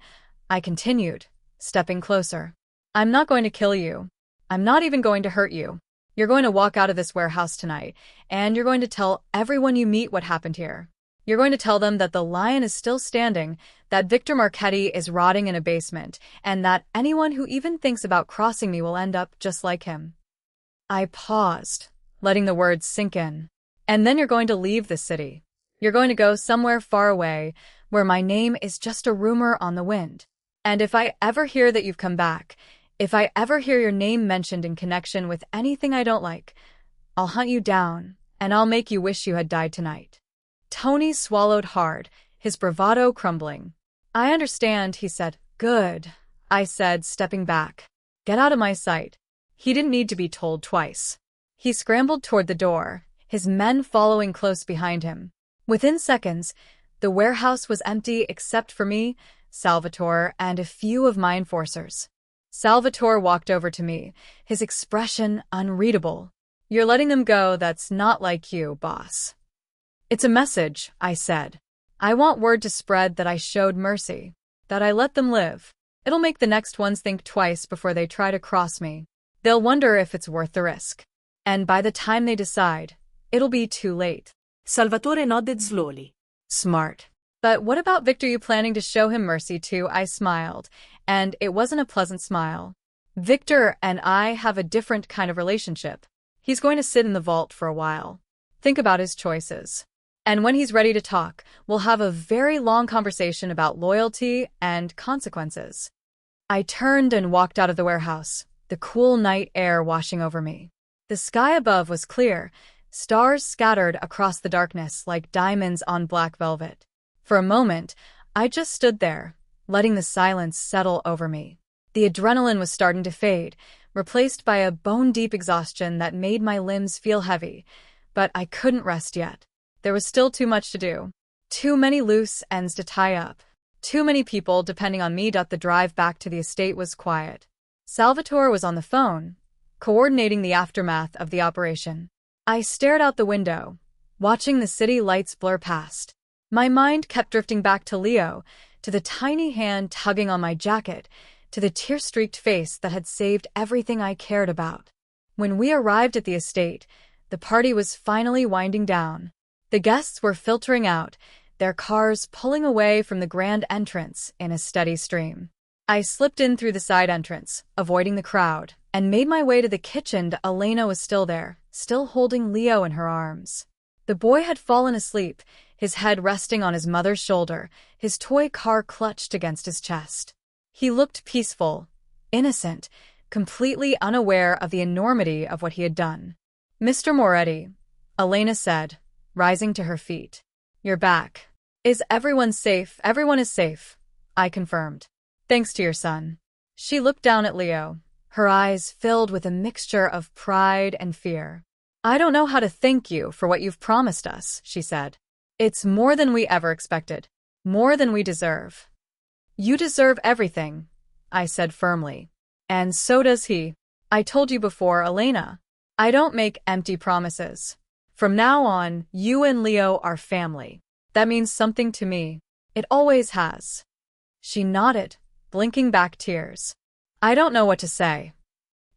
I continued, stepping closer. I'm not going to kill you. I'm not even going to hurt you. You're going to walk out of this warehouse tonight, and you're going to tell everyone you meet what happened here. You're going to tell them that the lion is still standing, that Victor Marchetti is rotting in a basement, and that anyone who even thinks about crossing me will end up just like him. I paused, letting the words sink in. And then you're going to leave the city. You're going to go somewhere far away, where my name is just a rumor on the wind. And if I ever hear that you've come back, if I ever hear your name mentioned in connection with anything I don't like, I'll hunt you down, and I'll make you wish you had died tonight. Tony swallowed hard, his bravado crumbling. I understand, he said. Good, I said, stepping back. Get out of my sight. He didn't need to be told twice. He scrambled toward the door, his men following close behind him. Within seconds, the warehouse was empty except for me, Salvatore, and a few of my enforcers. Salvatore walked over to me, his expression unreadable. You're letting them go, that's not like you, boss. It's a message, I said. I want word to spread that I showed mercy, that I let them live. It'll make the next ones think twice before they try to cross me. They'll wonder if it's worth the risk. And by the time they decide, it'll be too late. Salvatore nodded slowly. Smart. But what about Victor? You planning to show him mercy too? I smiled, and it wasn't a pleasant smile. Victor and I have a different kind of relationship. He's going to sit in the vault for a while. Think about his choices. And when he's ready to talk, we'll have a very long conversation about loyalty and consequences. I turned and walked out of the warehouse, the cool night air washing over me. The sky above was clear, stars scattered across the darkness like diamonds on black velvet. For a moment, I just stood there, letting the silence settle over me. The adrenaline was starting to fade, replaced by a bone-deep exhaustion that made my limbs feel heavy, but I couldn't rest yet. There was still too much to do. Too many loose ends to tie up. Too many people depending on me. The drive back to the estate was quiet. Salvatore was on the phone, coordinating the aftermath of the operation. I stared out the window, watching the city lights blur past. My mind kept drifting back to Leo, to the tiny hand tugging on my jacket, to the tear-streaked face that had saved everything I cared about. When we arrived at the estate, the party was finally winding down. The guests were filtering out, their cars pulling away from the grand entrance in a steady stream. I slipped in through the side entrance, avoiding the crowd, and made my way to the kitchen. Elena was still there, still holding Leo in her arms. The boy had fallen asleep, his head resting on his mother's shoulder, his toy car clutched against his chest. He looked peaceful, innocent, completely unaware of the enormity of what he had done. Mr. Moretti, Elena said, rising to her feet. You're back. Is everyone safe? Everyone is safe, I confirmed. Thanks to your son. She looked down at Leo, her eyes filled with a mixture of pride and fear. I don't know how to thank you for what you've promised us, she said. It's more than we ever expected. More than we deserve. You deserve everything, I said firmly. And so does he. I told you before, Elena. I don't make empty promises. From now on, you and Leo are family. That means something to me. It always has. She nodded, blinking back tears. I don't know what to say.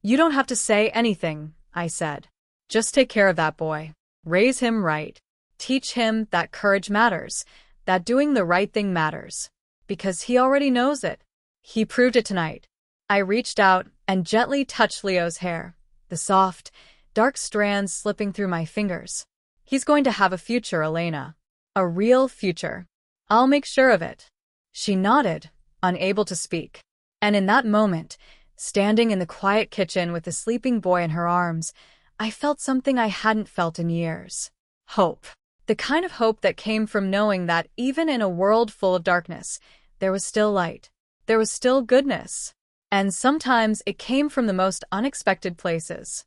You don't have to say anything, I said. Just take care of that boy. Raise him right. Teach him that courage matters, that doing the right thing matters. Because he already knows it. He proved it tonight. I reached out and gently touched Leo's hair, the soft, dark strands slipping through my fingers. He's going to have a future, Elena. A real future. I'll make sure of it. She nodded, unable to speak. And in that moment, Standing in the quiet kitchen with the sleeping boy in her arms, I felt something I hadn't felt in years. Hope. The kind of hope that came from knowing that even in a world full of darkness, there was still light. There was still goodness. And sometimes it came from the most unexpected places.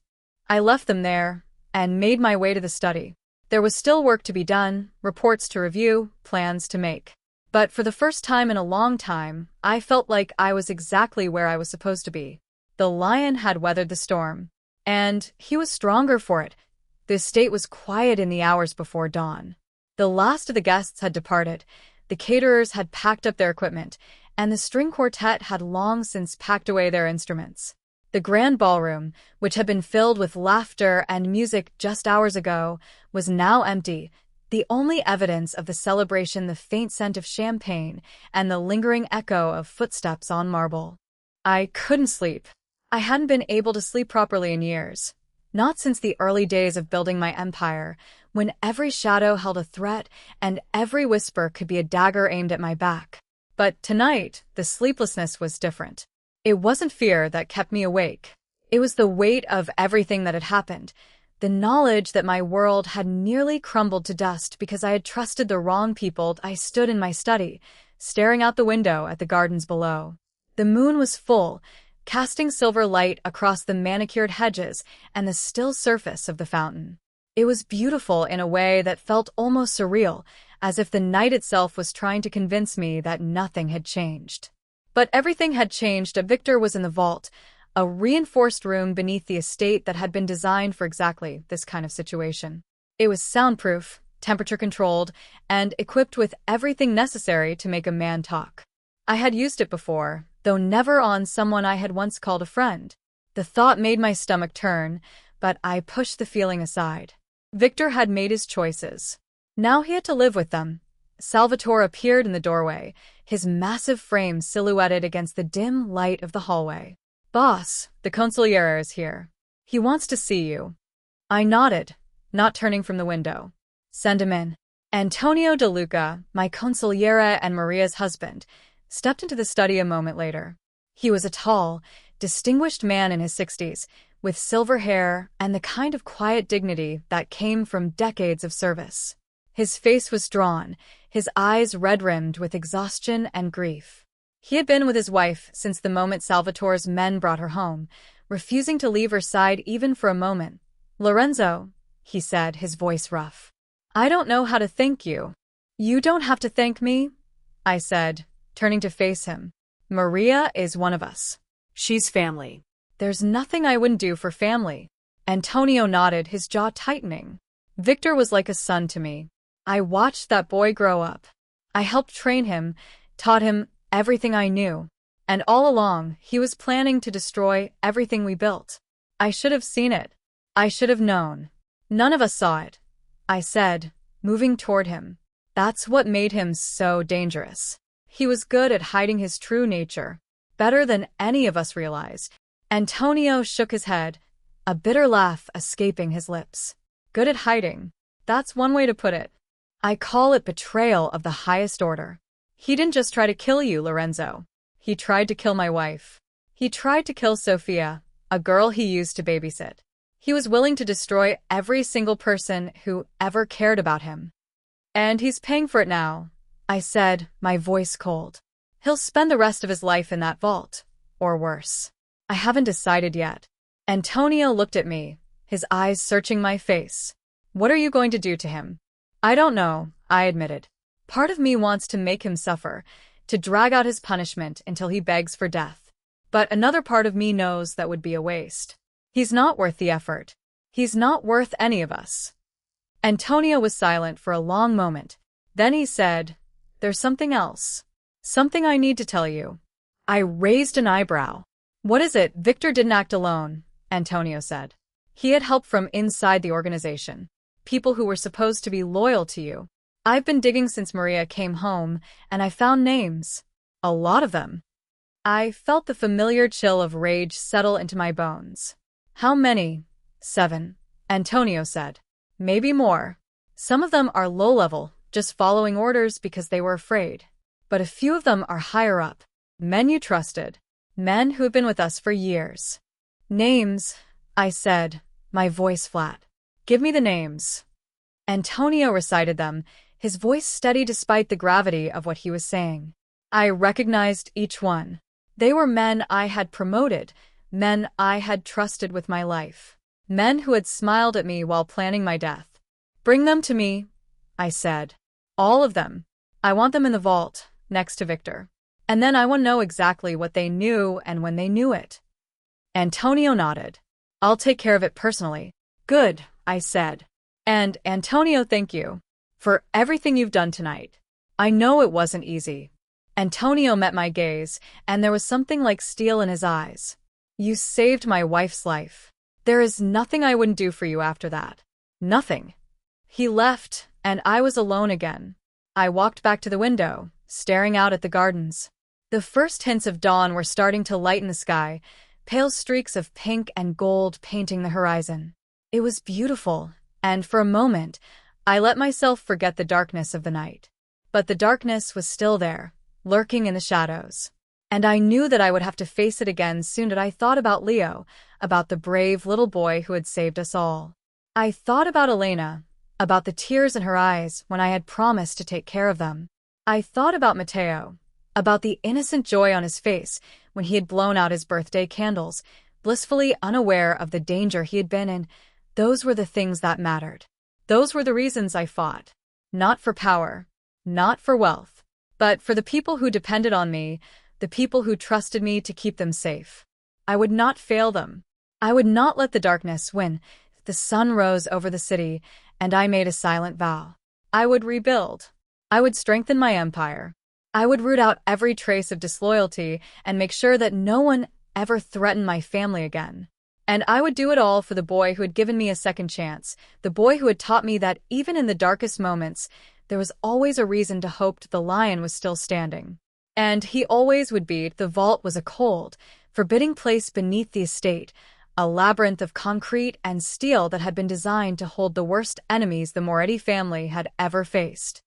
I left them there and made my way to the study. There was still work to be done, reports to review, plans to make. But for the first time in a long time, I felt like I was exactly where I was supposed to be. The lion had weathered the storm, and he was stronger for it. The estate was quiet in the hours before dawn. The last of the guests had departed, the caterers had packed up their equipment, and the string quartet had long since packed away their instruments. The grand ballroom, which had been filled with laughter and music just hours ago, was now empty, the only evidence of the celebration the faint scent of champagne and the lingering echo of footsteps on marble. I couldn't sleep. I hadn't been able to sleep properly in years. Not since the early days of building my empire, when every shadow held a threat and every whisper could be a dagger aimed at my back. But tonight, the sleeplessness was different. It wasn't fear that kept me awake. It was the weight of everything that had happened. The knowledge that my world had nearly crumbled to dust because I had trusted the wrong people. I stood in my study, staring out the window at the gardens below. The moon was full, casting silver light across the manicured hedges and the still surface of the fountain. It was beautiful in a way that felt almost surreal, as if the night itself was trying to convince me that nothing had changed. But everything had changed. Victor was in the vault, a reinforced room beneath the estate that had been designed for exactly this kind of situation. It was soundproof, temperature-controlled, and equipped with everything necessary to make a man talk. I had used it before, though never on someone I had once called a friend. The thought made my stomach turn, but I pushed the feeling aside. Victor had made his choices. Now he had to live with them. Salvatore appeared in the doorway, his massive frame silhouetted against the dim light of the hallway. "Boss, the consigliere is here. He wants to see you." I nodded, not turning from the window. "Send him in." Antonio De Luca, my consigliere and Maria's husband, stepped into the study a moment later. He was a tall, distinguished man in his 60s, with silver hair and the kind of quiet dignity that came from decades of service. His face was drawn, his eyes red-rimmed with exhaustion and grief. He had been with his wife since the moment Salvatore's men brought her home, refusing to leave her side even for a moment. "Lorenzo," he said, his voice rough, "I don't know how to thank you." "You don't have to thank me," I said, turning to face him. "Maria is one of us. She's family." There's nothing I wouldn't do for family." Antonio nodded, his jaw tightening. "Victor was like a son to me. I watched that boy grow up. I helped train him, taught him everything I knew. And all along, he was planning to destroy everything we built. I should have seen it. I should have known. None of us saw it," I said, moving toward him. "That's what made him so dangerous. He was good at hiding his true nature, better than any of us realized." Antonio shook his head, a bitter laugh escaping his lips. "Good at hiding. That's one way to put it. I call it betrayal of the highest order. He didn't just try to kill you, Lorenzo. He tried to kill my wife. He tried to kill Sophia, a girl he used to babysit. He was willing to destroy every single person who ever cared about him. And he's paying for it now," I said, my voice cold. "He'll spend the rest of his life in that vault, or worse. I haven't decided yet." Antonio looked at me, his eyes searching my face. "What are you going to do to him?" "I don't know," I admitted. "Part of me wants to make him suffer, to drag out his punishment until he begs for death. But another part of me knows that would be a waste. He's not worth the effort. He's not worth any of us." Antonio was silent for a long moment. Then he said, "There's something else. Something I need to tell you." I raised an eyebrow. "What is it?" "Victor didn't act alone," Antonio said. "He had help from inside the organization. People who were supposed to be loyal to you. I've been digging since Maria came home, and I found names. A lot of them." I felt the familiar chill of rage settle into my bones. "How many?" "7, Antonio said. "Maybe more. Some of them are low-level, just following orders because they were afraid. But a few of them are higher up. Men you trusted. Men who have been with us for years. Names, I said, my voice flat. Give me the names. Antonio recited them, his voice steady despite the gravity of what he was saying. I recognized each one. They were men I had promoted, men I had trusted with my life, men who had smiled at me while planning my death. Bring them to me, I said. All of them. I want them in the vault, next to Victor. And then I want to know exactly what they knew and when they knew it. Antonio nodded. I'll take care of it personally. Good, I said. And, Antonio, thank you for everything you've done tonight. I know it wasn't easy. Antonio met my gaze, and there was something like steel in his eyes. You saved my wife's life. There is nothing I wouldn't do for you after that. Nothing. He left, and I was alone again. I walked back to the window, staring out at the gardens. The first hints of dawn were starting to lighten the sky, pale streaks of pink and gold painting the horizon. It was beautiful, and for a moment, I let myself forget the darkness of the night. But the darkness was still there, lurking in the shadows. And I knew that I would have to face it again soon. That I thought about Leo, about the brave little boy who had saved us all. I thought about Elena, about the tears in her eyes when I had promised to take care of them. I thought about Matteo, about the innocent joy on his face when he had blown out his birthday candles, blissfully unaware of the danger he had been in. Those were the things that mattered. Those were the reasons I fought. Not for power, not for wealth, but for the people who depended on me, the people who trusted me to keep them safe. I would not fail them. I would not let the darkness win. The sun rose over the city, and I made a silent vow. I would rebuild. I would strengthen my empire. I would root out every trace of disloyalty and make sure that no one ever threatened my family again. And I would do it all for the boy who had given me a second chance, the boy who had taught me that even in the darkest moments, there was always a reason to hope the lion was still standing. And he always would be. The vault was a cold, forbidding place beneath the estate, a labyrinth of concrete and steel that had been designed to hold the worst enemies the Moretti family had ever faced.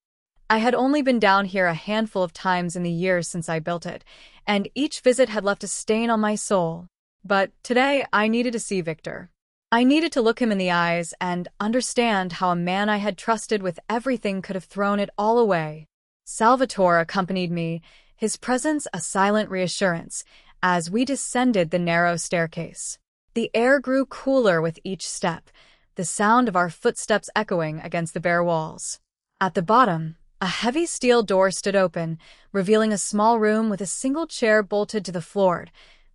I had only been down here a handful of times in the years since I built it, and each visit had left a stain on my soul. But today I needed to see Victor. I needed to look him in the eyes and understand how a man I had trusted with everything could have thrown it all away. Salvatore accompanied me, his presence a silent reassurance, as we descended the narrow staircase. The air grew cooler with each step, the sound of our footsteps echoing against the bare walls. At the bottom, a heavy steel door stood open, revealing a small room with a single chair bolted to the floor.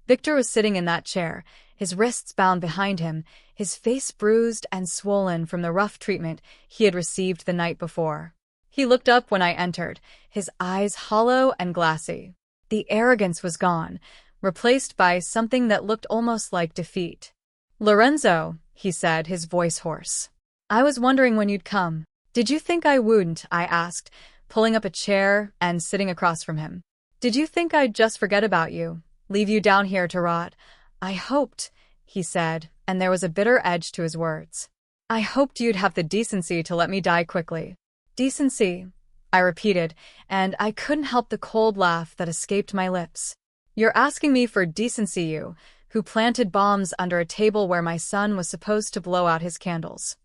Victor was sitting in that chair, his wrists bound behind him, his face bruised and swollen from the rough treatment he had received the night before. He looked up when I entered, his eyes hollow and glassy. The arrogance was gone, replaced by something that looked almost like defeat. "Lorenzo," he said, his voice hoarse. "I was wondering when you'd come. Did you think I wouldn't?" I asked, pulling up a chair and sitting across from him. "Did you think I'd just forget about you, leave you down here to rot?" "I hoped," he said, and there was a bitter edge to his words. "I hoped you'd have the decency to let me die quickly." "Decency," I repeated, and I couldn't help the cold laugh that escaped my lips. "You're asking me for decency, you, who planted bombs under a table where my son was supposed to blow out his candles.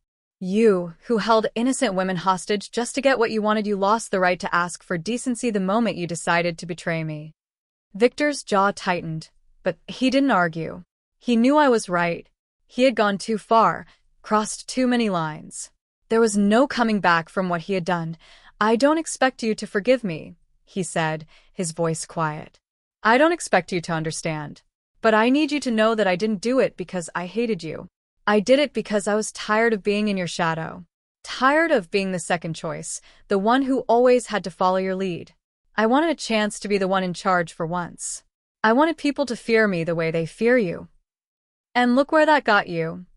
You, who held innocent women hostage just to get what you wanted. You lost the right to ask for decency the moment you decided to betray me." Victor's jaw tightened, but he didn't argue. He knew I was right. He had gone too far, crossed too many lines. There was no coming back from what he had done. "I don't expect you to forgive me," he said, his voice quiet. "I don't expect you to understand. But I need you to know that I didn't do it because I hated you. I did it because I was tired of being in your shadow. Tired of being the second choice, the one who always had to follow your lead. I wanted a chance to be the one in charge for once. I wanted people to fear me the way they fear you. And look where that got you,"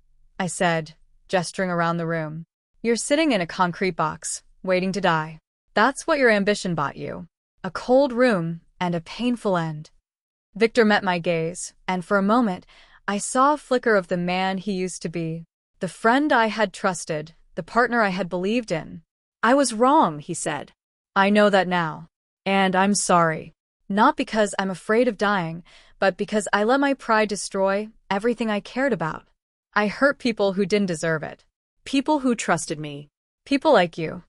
I said, gesturing around the room. "You're sitting in a concrete box, waiting to die. That's what your ambition bought you. A cold room and a painful end." Victor met my gaze, and for a moment, I saw a flicker of the man he used to be, the friend I had trusted, the partner I had believed in. "I was wrong," he said. "I know that now. And I'm sorry." Not because I'm afraid of dying, but because I let my pride destroy everything I cared about. I hurt people who didn't deserve it. People who trusted me. People like you.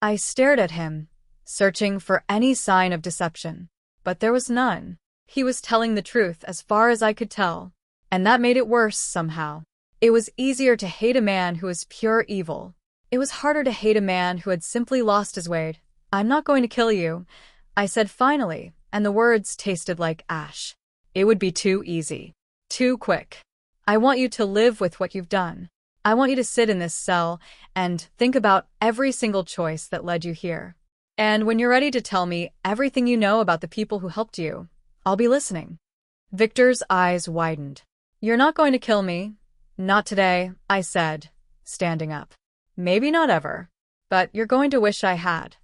I stared at him, searching for any sign of deception. But there was none. He was telling the truth as far as I could tell. And that made it worse somehow. It was easier to hate a man who was pure evil. It was harder to hate a man who had simply lost his way. I'm not going to kill you, I said finally, and the words tasted like ash. It would be too easy. Too quick. I want you to live with what you've done. I want you to sit in this cell and think about every single choice that led you here. And when you're ready to tell me everything you know about the people who helped you, I'll be listening. Victor's eyes widened. You're not going to kill me. Not today, I said, standing up. Maybe not ever. But you're going to wish I had.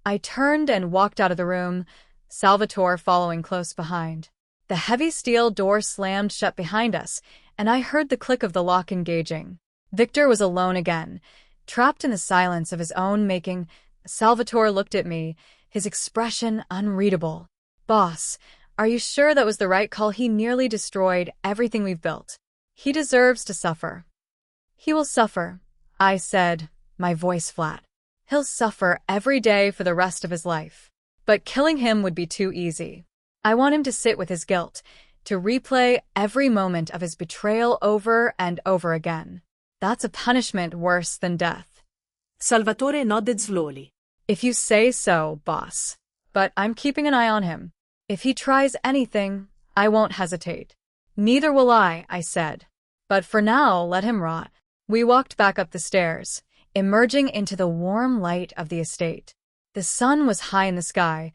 I turned and walked out of the room, Salvatore following close behind. The heavy steel door slammed shut behind us, and I heard the click of the lock engaging. Victor was alone again, trapped in the silence of his own making. Salvatore looked at me, his expression unreadable. Boss, are you sure that was the right call? He nearly destroyed everything we've built. He deserves to suffer. He will suffer, I said, my voice flat. He'll suffer every day for the rest of his life. But killing him would be too easy. I want him to sit with his guilt, to replay every moment of his betrayal over and over again. That's a punishment worse than death. Salvatore nodded slowly. If you say so, boss. But I'm keeping an eye on him. If he tries anything, I won't hesitate. Neither will I said. But for now, let him rot. We walked back up the stairs, emerging into the warm light of the estate. The sun was high in the sky,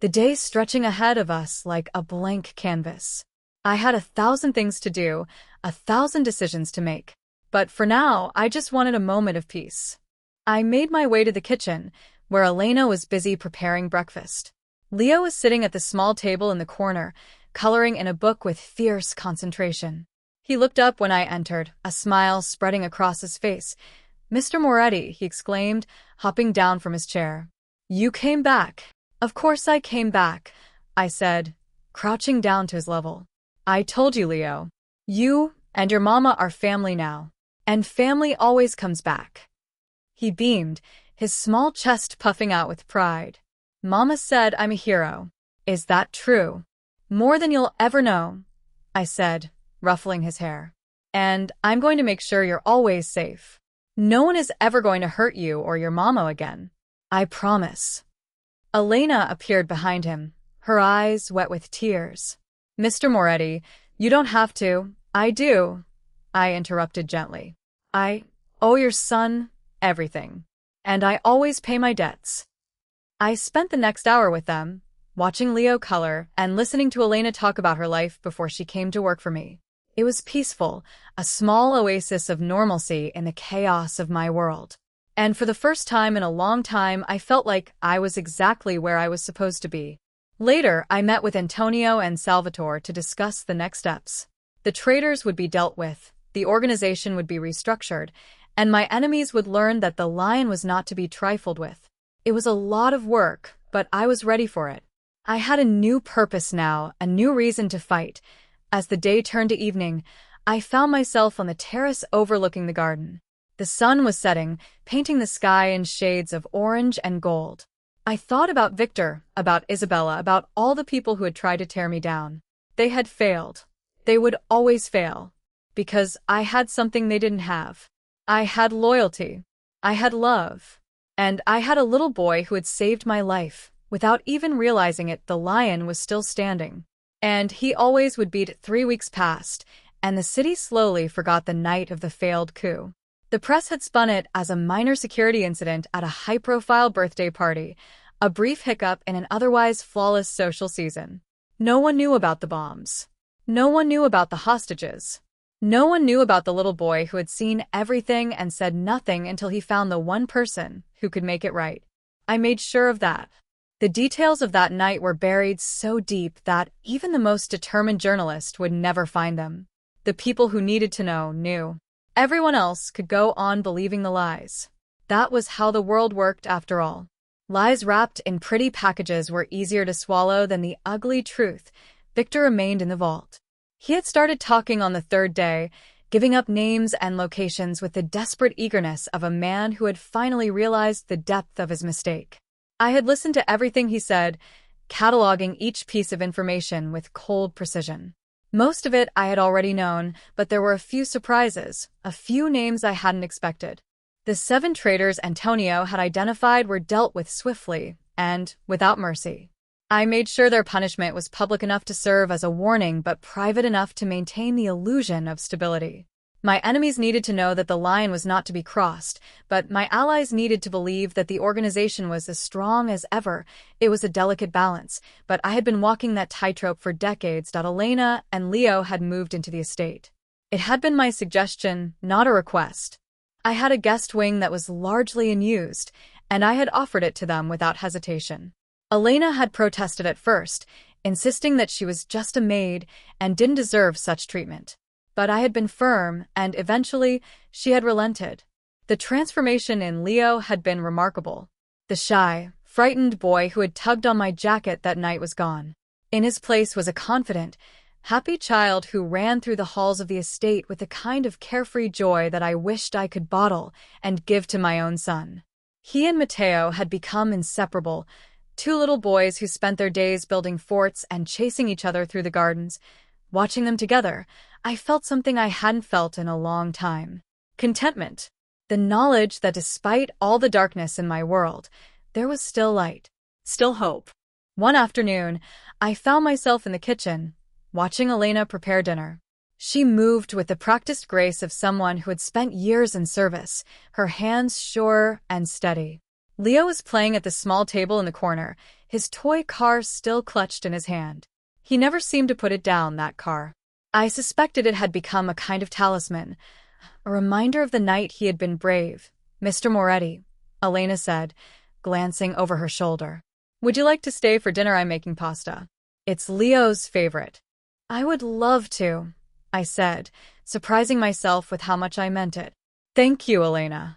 the day stretching ahead of us like a blank canvas. I had 1,000 things to do, 1,000 decisions to make. But for now, I just wanted a moment of peace. I made my way to the kitchen, where Elena was busy preparing breakfast. Leo was sitting at the small table in the corner, coloring in a book with fierce concentration. He looked up when I entered, a smile spreading across his face. Mr. Moretti, he exclaimed, hopping down from his chair. You came back. Of course I came back, I said, crouching down to his level. I told you, Leo. You and your mama are family now. And family always comes back. He beamed, his small chest puffing out with pride. Mama said I'm a hero. Is that true? More than you'll ever know, I said, ruffling his hair. And I'm going to make sure you're always safe. No one is ever going to hurt you or your mama again. I promise. Elena appeared behind him, her eyes wet with tears. Mr. Moretti, you don't have to. I do, I interrupted gently. I owe your son everything. And I always pay my debts. I spent the next hour with them, watching Leo color and listening to Elena talk about her life before she came to work for me. It was peaceful, a small oasis of normalcy in the chaos of my world. And for the first time in a long time, I felt like I was exactly where I was supposed to be. Later, I met with Antonio and Salvatore to discuss the next steps. The traitors would be dealt with, the organization would be restructured, and my enemies would learn that the lion was not to be trifled with. It was a lot of work, but I was ready for it. I had a new purpose now, a new reason to fight. As the day turned to evening, I found myself on the terrace overlooking the garden. The sun was setting, painting the sky in shades of orange and gold. I thought about Victor, about Isabella, about all the people who had tried to tear me down. They had failed. They would always fail. Because I had something they didn't have. I had loyalty. I had love. And I had a little boy who had saved my life. Without even realizing it, the lion was still standing. And he always would beat it. 3 weeks passed, and the city slowly forgot the night of the failed coup. The press had spun it as a minor security incident at a high-profile birthday party, a brief hiccup in an otherwise flawless social season. No one knew about the bombs. No one knew about the hostages. No one knew about the little boy who had seen everything and said nothing until he found the one person who could make it right. I made sure of that. The details of that night were buried so deep that even the most determined journalist would never find them. The people who needed to know knew. Everyone else could go on believing the lies. That was how the world worked after all. Lies wrapped in pretty packages were easier to swallow than the ugly truth. Victor remained in the vault. He had started talking on the third day, giving up names and locations with the desperate eagerness of a man who had finally realized the depth of his mistake. I had listened to everything he said, cataloging each piece of information with cold precision. Most of it I had already known, but there were a few surprises, a few names I hadn't expected. The 7 traitors Antonio had identified were dealt with swiftly and without mercy. I made sure their punishment was public enough to serve as a warning but private enough to maintain the illusion of stability. My enemies needed to know that the line was not to be crossed, but my allies needed to believe that the organization was as strong as ever. It was a delicate balance, but I had been walking that tightrope for decades. Elena and Leo had moved into the estate. It had been my suggestion, not a request. I had a guest wing that was largely unused, and I had offered it to them without hesitation. Elena had protested at first, insisting that she was just a maid and didn't deserve such treatment. But I had been firm, and eventually, she had relented. The transformation in Leo had been remarkable. The shy, frightened boy who had tugged on my jacket that night was gone. In his place was a confident, happy child who ran through the halls of the estate with the kind of carefree joy that I wished I could bottle and give to my own son. He and Matteo had become inseparable, 2 little boys who spent their days building forts and chasing each other through the gardens. Watching them together, I felt something I hadn't felt in a long time. Contentment. The knowledge that despite all the darkness in my world, there was still light. Still hope. One afternoon, I found myself in the kitchen, watching Elena prepare dinner. She moved with the practiced grace of someone who had spent years in service, her hands sure and steady. Leo was playing at the small table in the corner, his toy car still clutched in his hand. He never seemed to put it down, that car. I suspected it had become a kind of talisman, a reminder of the night he had been brave. "Mr. Moretti," Elena said, glancing over her shoulder. "Would you like to stay for dinner? I'm making pasta. It's Leo's favorite." "I would love to," I said, surprising myself with how much I meant it. "Thank you, Elena."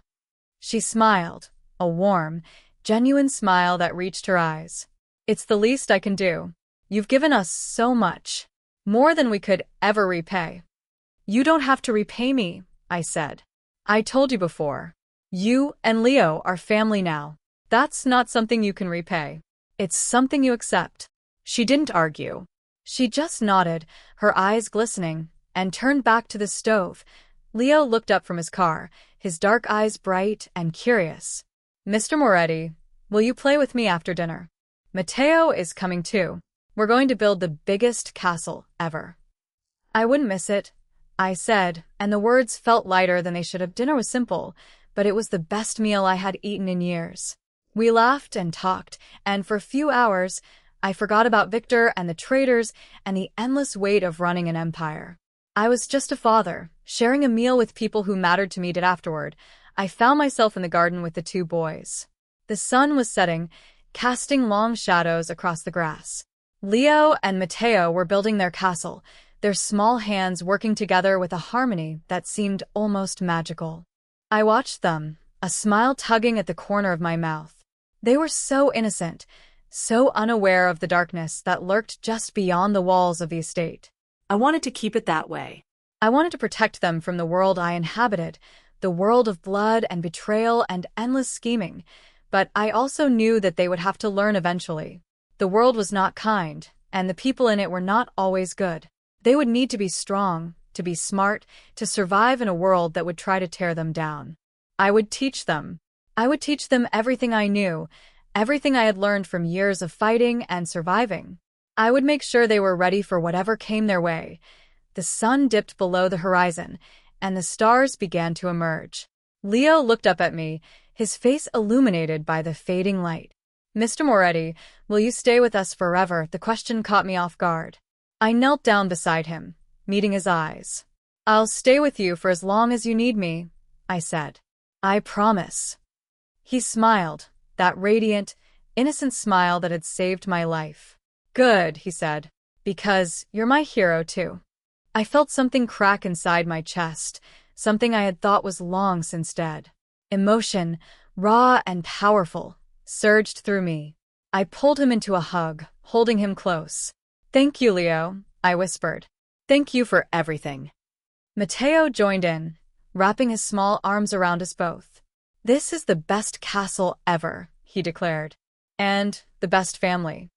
She smiled, a warm, genuine smile that reached her eyes. "It's the least I can do. You've given us so much, more than we could ever repay." "You don't have to repay me," I said. "I told you before. You and Leo are family now. That's not something you can repay. It's something you accept." She didn't argue. She just nodded, her eyes glistening, and turned back to the stove. Leo looked up from his car, his dark eyes bright and curious. "Mr. Moretti, will you play with me after dinner? Matteo is coming too. We're going to build the biggest castle ever." "I wouldn't miss it," I said, and the words felt lighter than they should have. Dinner was simple, but it was the best meal I had eaten in years. We laughed and talked, and for a few hours, I forgot about Victor and the traitors and the endless weight of running an empire. I was just a father, sharing a meal with people who mattered to me. Afterward, I found myself in the garden with the 2 boys. The sun was setting, casting long shadows across the grass. Leo and Matteo were building their castle, their small hands working together with a harmony that seemed almost magical. I watched them, a smile tugging at the corner of my mouth. They were so innocent, so unaware of the darkness that lurked just beyond the walls of the estate. I wanted to keep it that way. I wanted to protect them from the world I inhabited, the world of blood and betrayal and endless scheming, but I also knew that they would have to learn eventually. The world was not kind, and the people in it were not always good. They would need to be strong, to be smart, to survive in a world that would try to tear them down. I would teach them. I would teach them everything I knew, everything I had learned from years of fighting and surviving. I would make sure they were ready for whatever came their way. The sun dipped below the horizon, and the stars began to emerge. Leo looked up at me, his face illuminated by the fading light. "Mr. Moretti, will you stay with us forever?" The question caught me off guard. I knelt down beside him, meeting his eyes. "I'll stay with you for as long as you need me," I said. "I promise." He smiled, that radiant, innocent smile that had saved my life. "Good," he said, "because you're my hero too." I felt something crack inside my chest, something I had thought was long since dead. Emotion, raw and powerful, surged through me. I pulled him into a hug, holding him close. "Thank you, Leo," I whispered. "Thank you for everything." Matteo joined in, wrapping his small arms around us both. "This is the best castle ever," he declared. "And the best family."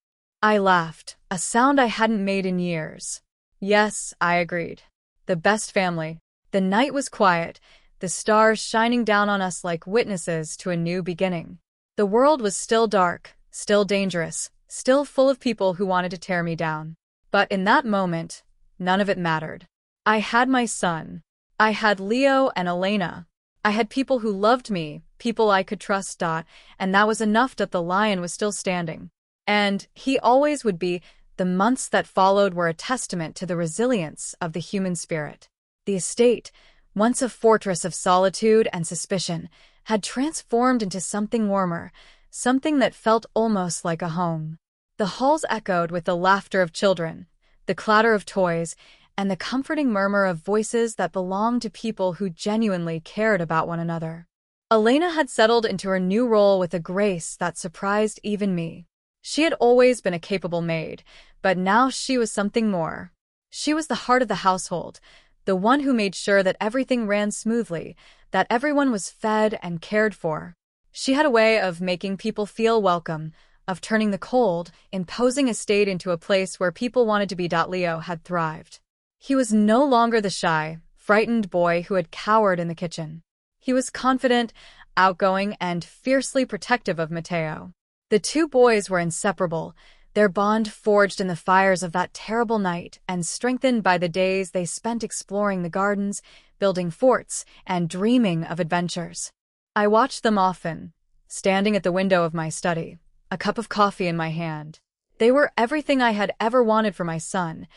I laughed, a sound I hadn't made in years. "Yes," I agreed. "The best family." The night was quiet, the stars shining down on us like witnesses to a new beginning. The world was still dark, still dangerous, still full of people who wanted to tear me down. But in that moment, none of it mattered. I had my son. I had Leo and Elena. I had people who loved me, people I could trust, and that was enough. That the lion was still standing. And he always would be. The months that followed were a testament to the resilience of the human spirit. The estate, once a fortress of solitude and suspicion, had transformed into something warmer, something that felt almost like a home. The halls echoed with the laughter of children, the clatter of toys, and the comforting murmur of voices that belonged to people who genuinely cared about one another. Elena had settled into her new role with a grace that surprised even me. She had always been a capable maid, but now she was something more. She was the heart of the household, the one who made sure that everything ran smoothly, that everyone was fed and cared for. She had a way of making people feel welcome, of turning the cold, imposing estate into a place where people wanted to be. Leo had thrived. He was no longer the shy, frightened boy who had cowered in the kitchen. He was confident, outgoing, and fiercely protective of Matteo. The two boys were inseparable, their bond forged in the fires of that terrible night and strengthened by the days they spent exploring the gardens, building forts, and dreaming of adventures. I watched them often, standing at the window of my study, a cup of coffee in my hand. They were everything I had ever wanted for my son,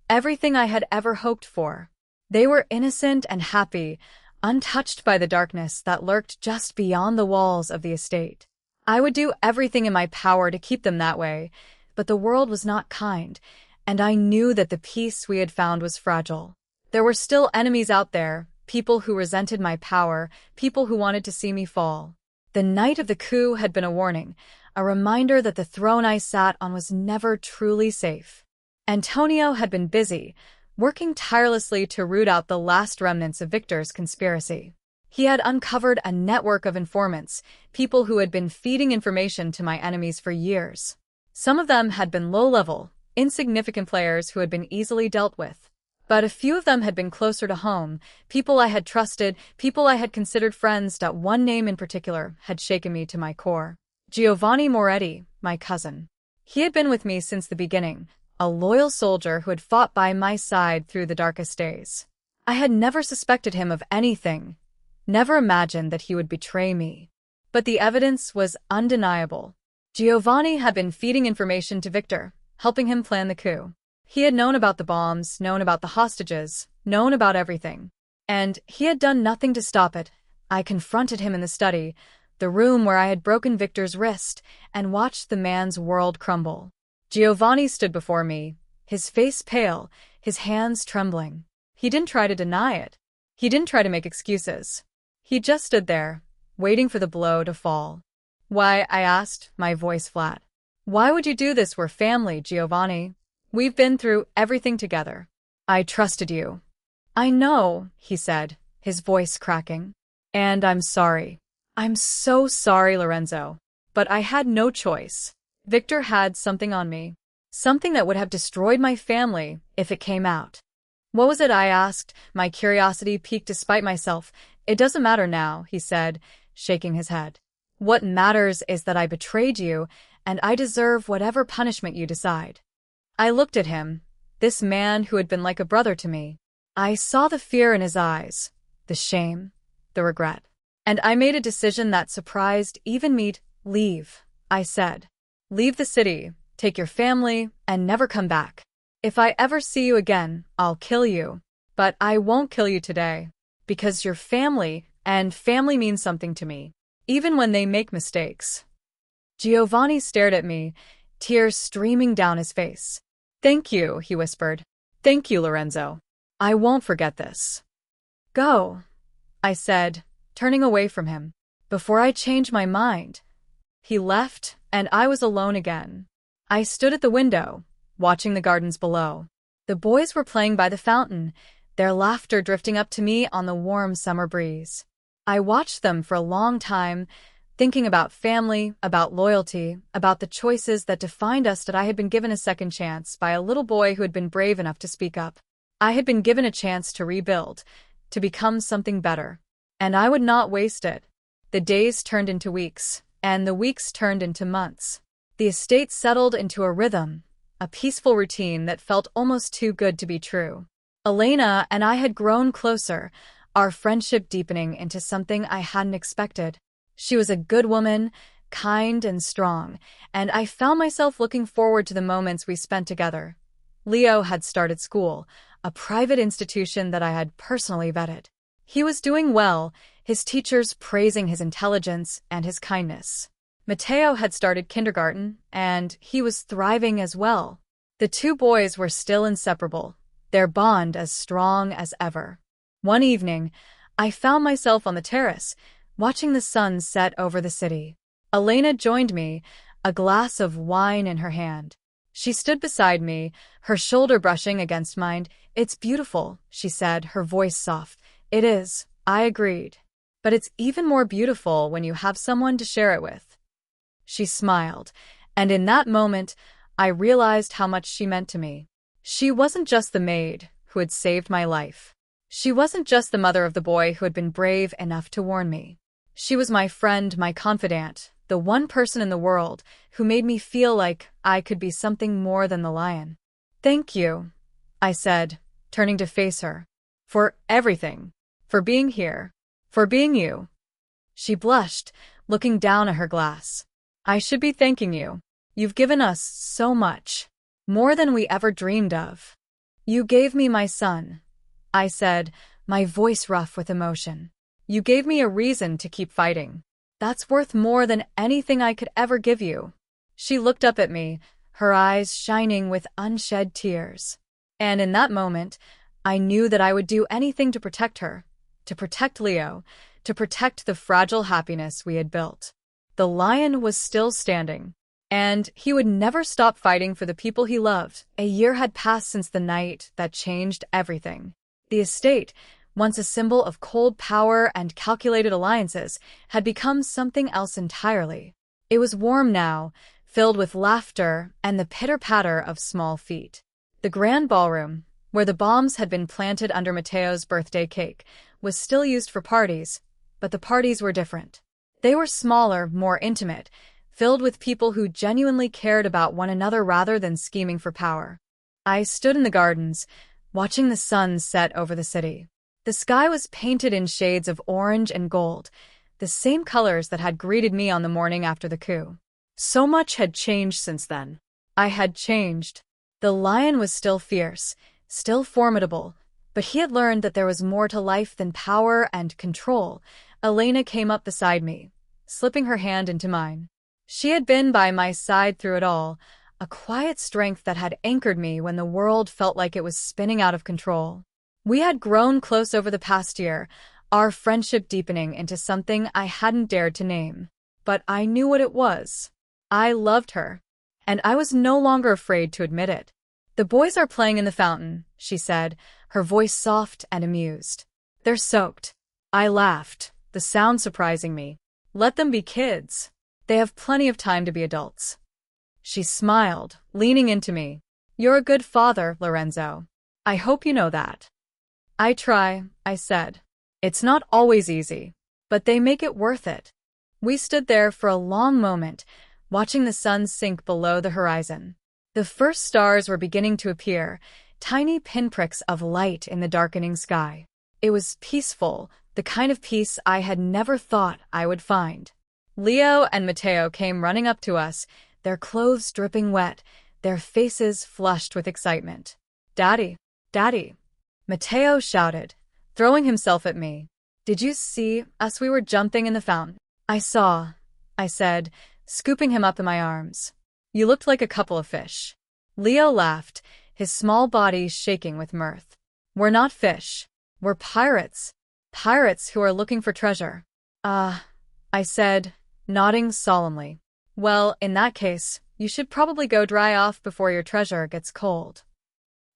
everything I had ever hoped for. They were innocent and happy, untouched by the darkness that lurked just beyond the walls of the estate. I would do everything in my power to keep them that way, but the world was not kind, and I knew that the peace we had found was fragile. There were still enemies out there, people who resented my power, people who wanted to see me fall. The night of the coup had been a warning, a reminder that the throne I sat on was never truly safe. Antonio had been busy, working tirelessly to root out the last remnants of Victor's conspiracy. He had uncovered a network of informants, people who had been feeding information to my enemies for years. Some of them had been low-level, insignificant players who had been easily dealt with. But a few of them had been closer to home, people I had trusted, people I had considered friends. One name in particular had shaken me to my core. Giovanni Moretti, my cousin. He had been with me since the beginning, a loyal soldier who had fought by my side through the darkest days. I had never suspected him of anything, never imagined that he would betray me. But the evidence was undeniable. Giovanni had been feeding information to Victor, helping him plan the coup. He had known about the bombs, known about the hostages, known about everything. And he had done nothing to stop it. I confronted him in the study, the room where I had broken Victor's wrist, and watched the man's world crumble. Giovanni stood before me, his face pale, his hands trembling. He didn't try to deny it. He didn't try to make excuses. He just stood there, waiting for the blow to fall. "Why?" I asked, my voice flat. "Why would you do this? We're family, Giovanni. We've been through everything together. I trusted you." "I know," he said, his voice cracking. "And I'm sorry. I'm so sorry, Lorenzo. But I had no choice. Victor had something on me. Something that would have destroyed my family if it came out." "What was it?" I asked, my curiosity piqued despite myself. "It doesn't matter now," he said, shaking his head. "What matters is that I betrayed you, and I deserve whatever punishment you decide." I looked at him, this man who had been like a brother to me. I saw the fear in his eyes, the shame, the regret. And I made a decision that surprised even me. "Leave," I said. "Leave the city, take your family, and never come back. If I ever see you again, I'll kill you. But I won't kill you today. Because you're family, and family means something to me, even when they make mistakes." Giovanni stared at me, tears streaming down his face. "Thank you," he whispered. "Thank you, Lorenzo. I won't forget this." "Go," I said, turning away from him. "Before I change my mind." He left, and I was alone again. I stood at the window, watching the gardens below. The boys were playing by the fountain, their laughter drifting up to me on the warm summer breeze. I watched them for a long time, thinking about family, about loyalty, about the choices that defined us. That I had been given a second chance by a little boy who had been brave enough to speak up. I had been given a chance to rebuild, to become something better. And I would not waste it. The days turned into weeks, and the weeks turned into months. The estate settled into a rhythm, a peaceful routine that felt almost too good to be true. Elena and I had grown closer, our friendship deepening into something I hadn't expected. She was a good woman, kind and strong, and I found myself looking forward to the moments we spent together. Leo had started school, a private institution that I had personally vetted. He was doing well, his teachers praising his intelligence and his kindness. Mateo had started kindergarten, and he was thriving as well. The two boys were still inseparable, their bond as strong as ever. One evening, I found myself on the terrace, watching the sun set over the city. Elena joined me, a glass of wine in her hand. She stood beside me, her shoulder brushing against mine. "It's beautiful," she said, her voice soft. "It is," I agreed. "But it's even more beautiful when you have someone to share it with." She smiled, and in that moment, I realized how much she meant to me. She wasn't just the maid who had saved my life. She wasn't just the mother of the boy who had been brave enough to warn me. She was my friend, my confidant, the one person in the world who made me feel like I could be something more than the lion. "Thank you," I said, turning to face her. "For everything. For being here. For being you." She blushed, looking down at her glass. "I should be thanking you. You've given us so much. More than we ever dreamed of." "You gave me my son," I said, my voice rough with emotion. "You gave me a reason to keep fighting. That's worth more than anything I could ever give you." She looked up at me, her eyes shining with unshed tears. And in that moment, I knew that I would do anything to protect her, to protect Leo, to protect the fragile happiness we had built. The lion was still standing, and he would never stop fighting for the people he loved. A year had passed since the night that changed everything. The estate, once a symbol of cold power and calculated alliances, had become something else entirely. It was warm now, filled with laughter and the pitter-patter of small feet. The grand ballroom, where the bombs had been planted under Mateo's birthday cake, was still used for parties, but the parties were different. They were smaller, more intimate, filled with people who genuinely cared about one another rather than scheming for power. I stood in the gardens, watching the sun set over the city. The sky was painted in shades of orange and gold, the same colors that had greeted me on the morning after the coup. So much had changed since then. I had changed. The lion was still fierce, still formidable, but he had learned that there was more to life than power and control. Elena came up beside me, slipping her hand into mine. She had been by my side through it all, a quiet strength that had anchored me when the world felt like it was spinning out of control. We had grown close over the past year, our friendship deepening into something I hadn't dared to name. But I knew what it was. I loved her, and I was no longer afraid to admit it. "The boys are playing in the fountain," she said, her voice soft and amused. "They're soaked." I laughed, the sound surprising me. "Let them be kids. They have plenty of time to be adults." She smiled, leaning into me. "You're a good father, Lorenzo. I hope you know that." "I try," I said. "It's not always easy, but they make it worth it." We stood there for a long moment, watching the sun sink below the horizon. The first stars were beginning to appear, tiny pinpricks of light in the darkening sky. It was peaceful, the kind of peace I had never thought I would find. Leo and Mateo came running up to us, their clothes dripping wet, their faces flushed with excitement. "Daddy! Daddy!" Mateo shouted, throwing himself at me. "Did you see us? We were jumping in the fountain." "I saw," I said, scooping him up in my arms. "You looked like a couple of fish." Leo laughed, his small body shaking with mirth. "We're not fish. We're pirates. Pirates who are looking for treasure." "Ah," I said, nodding solemnly. Well, in that case, you should probably go dry off before your treasure gets cold.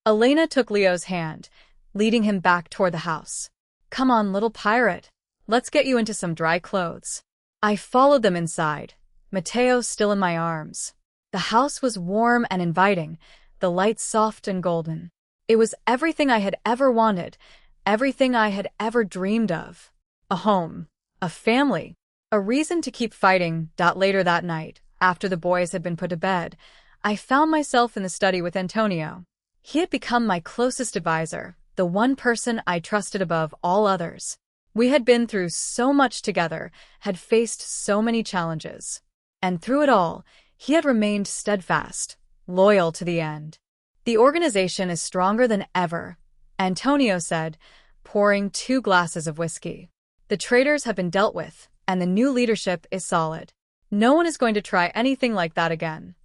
Elena took Leo's hand, leading him back toward the house. Come on, little pirate. Let's get you into some dry clothes. I followed them inside, Mateo still in my arms. The house was warm and inviting, the lights soft and golden. It was everything I had ever wanted, everything I had ever dreamed of. A home, a family, a reason to keep fighting. Later that night, after the boys had been put to bed, I found myself in the study with Antonio. He had become my closest advisor, the one person I trusted above all others. We had been through so much together, had faced so many challenges. And through it all, he had remained steadfast, loyal to the end. The organization is stronger than ever, Antonio said, pouring 2 glasses of whiskey. The traitors have been dealt with, and the new leadership is solid. No one is going to try anything like that again.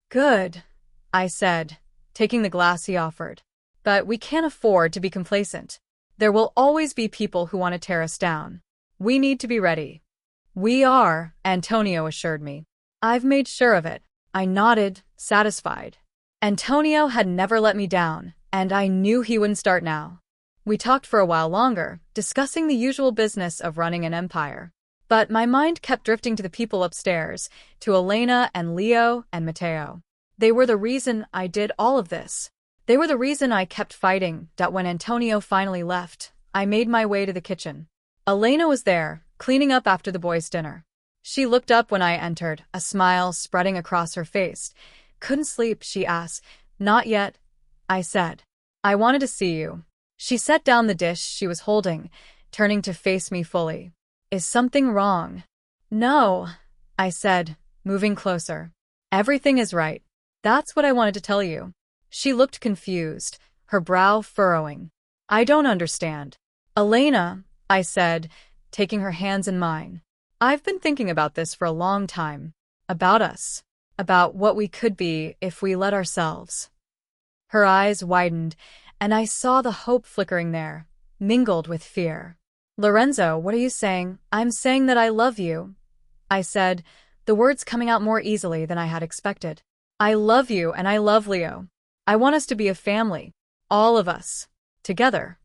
Good, I said, taking the glass he offered. But we can't afford to be complacent. There will always be people who want to tear us down. We need to be ready. We are, Antonio assured me. I've made sure of it. I nodded, satisfied. Antonio had never let me down, and I knew he wouldn't start now. We talked for a while longer, discussing the usual business of running an empire. But my mind kept drifting to the people upstairs, to Elena and Leo and Mateo. They were the reason I did all of this. They were the reason I kept fighting. When Antonio finally left, I made my way to the kitchen. Elena was there, cleaning up after the boys' dinner. She looked up when I entered, a smile spreading across her face. Couldn't sleep, she asked. Not yet, I said. I wanted to see you. She set down the dish she was holding, turning to face me fully. Is something wrong? No, I said, moving closer. Everything is right. That's what I wanted to tell you. She looked confused, her brow furrowing. I don't understand. Elena, I said, taking her hands in mine. I've been thinking about this for a long time. About us. About what we could be if we let ourselves. Her eyes widened, and I saw the hope flickering there, mingled with fear. Lorenzo, what are you saying? I'm saying that I love you, I said, the words coming out more easily than I had expected. I love you and I love Leo. I want us to be a family. All of us. Together.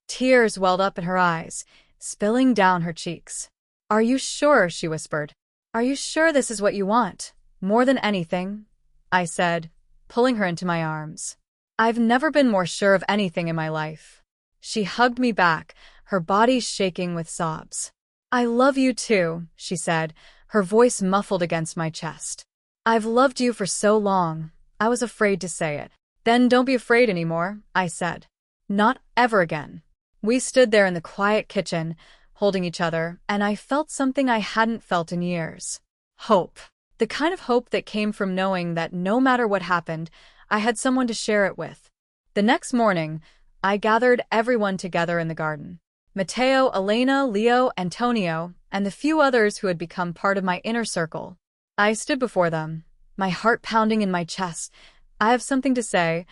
Tears welled up in her eyes, spilling down her cheeks. Are you sure? She whispered. Are you sure this is what you want? More than anything, I said, pulling her into my arms. I've never been more sure of anything in my life. She hugged me back, her body shaking with sobs. I love you too, she said, her voice muffled against my chest. I've loved you for so long, I was afraid to say it. Then don't be afraid anymore, I said. Not ever again. We stood there in the quiet kitchen, holding each other, and I felt something I hadn't felt in years. Hope. The kind of hope that came from knowing that no matter what happened, I had someone to share it with. The next morning, I gathered everyone together in the garden. Mateo, Elena, Leo, Antonio, and the few others who had become part of my inner circle. I stood before them, my heart pounding in my chest. I have something to say,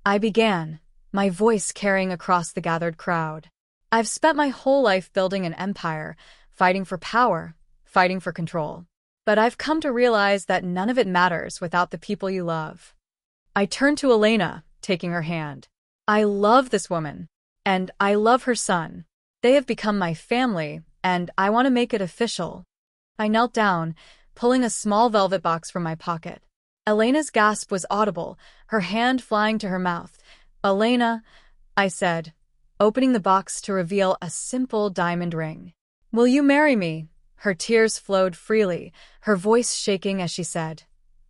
I began, my voice carrying across the gathered crowd. I've spent my whole life building an empire, fighting for power, fighting for control. But I've come to realize that none of it matters without the people you love. I turned to Elena, taking her hand. I love this woman, and I love her son. They have become my family, and I want to make it official. I knelt down, pulling a small velvet box from my pocket. Elena's gasp was audible, her hand flying to her mouth. Elena, I said, opening the box to reveal a simple diamond ring. Will you marry me? Her tears flowed freely, her voice shaking as she said,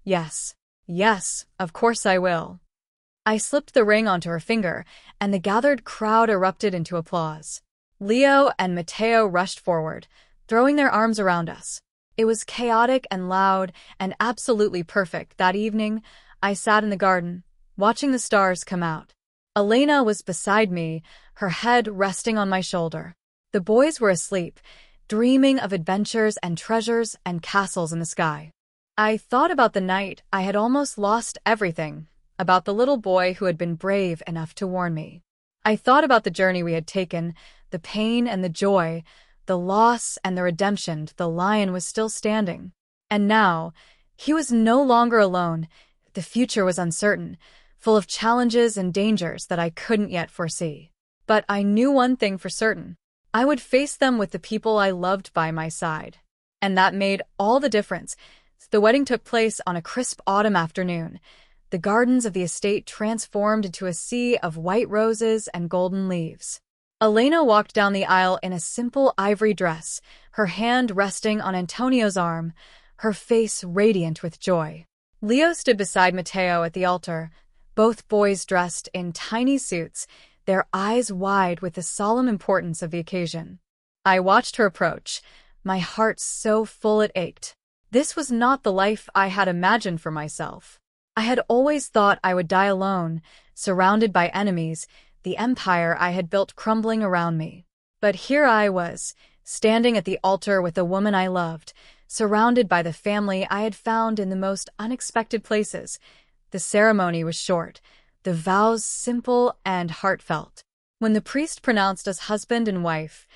Yes, yes, of course I will. I slipped the ring onto her finger, and the gathered crowd erupted into applause. Leo and Mateo rushed forward, throwing their arms around us. It was chaotic and loud and absolutely perfect. That evening, I sat in the garden, watching the stars come out. Elena was beside me, her head resting on my shoulder. The boys were asleep, dreaming of adventures and treasures and castles in the sky. I thought about the night I had almost lost everything, about the little boy who had been brave enough to warn me. I thought about the journey we had taken, the pain and the joy, the loss and the redemption. The lion was still standing. And now, he was no longer alone. The future was uncertain, full of challenges and dangers that I couldn't yet foresee. But I knew one thing for certain. I would face them with the people I loved by my side. And that made all the difference. The wedding took place on a crisp autumn afternoon. The gardens of the estate transformed into a sea of white roses and golden leaves. Elena walked down the aisle in a simple ivory dress, her hand resting on Antonio's arm, her face radiant with joy. Leo stood beside Matteo at the altar, both boys dressed in tiny suits, their eyes wide with the solemn importance of the occasion. I watched her approach, my heart so full it ached. This was not the life I had imagined for myself. I had always thought I would die alone, surrounded by enemies, the empire I had built crumbling around me. But here I was, standing at the altar with the woman I loved, surrounded by the family I had found in the most unexpected places. The ceremony was short, the vows simple and heartfelt. When the priest pronounced us husband and wife,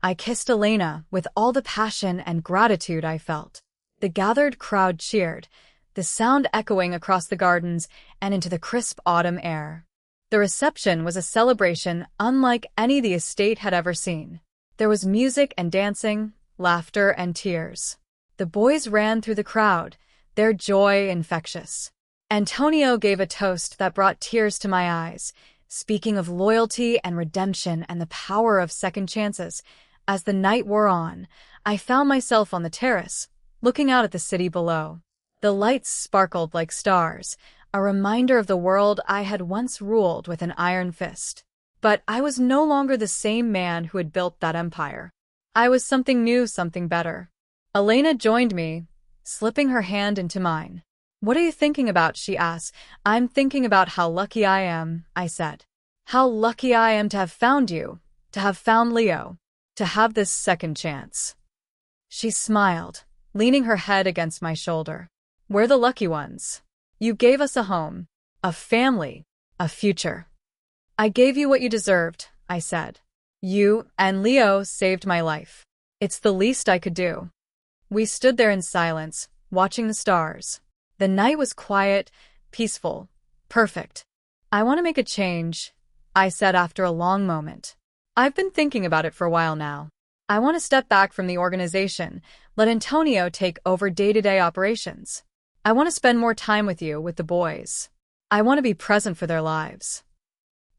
I kissed Elena with all the passion and gratitude I felt. The gathered crowd cheered, the sound echoing across the gardens and into the crisp autumn air. The reception was a celebration unlike any the estate had ever seen. There was music and dancing, laughter and tears. The boys ran through the crowd, their joy infectious. Antonio gave a toast that brought tears to my eyes, speaking of loyalty and redemption and the power of second chances. As the night wore on, I found myself on the terrace, looking out at the city below. The lights sparkled like stars, a reminder of the world I had once ruled with an iron fist. But I was no longer the same man who had built that empire. I was something new, something better. Elena joined me, slipping her hand into mine. "What are you thinking about?" she asked. "I'm thinking about how lucky I am," I said. "How lucky I am to have found you, to have found Leo, to have this second chance." She smiled, leaning her head against my shoulder. "We're the lucky ones. You gave us a home, a family, a future. I gave you what you deserved," I said. "You and Leo saved my life. It's the least I could do." We stood there in silence, watching the stars. The night was quiet, peaceful, perfect. "I want to make a change," I said after a long moment. "I've been thinking about it for a while now. I want to step back from the organization, let Antonio take over day-to-day operations. I want to spend more time with you, with the boys. I want to be present for their lives."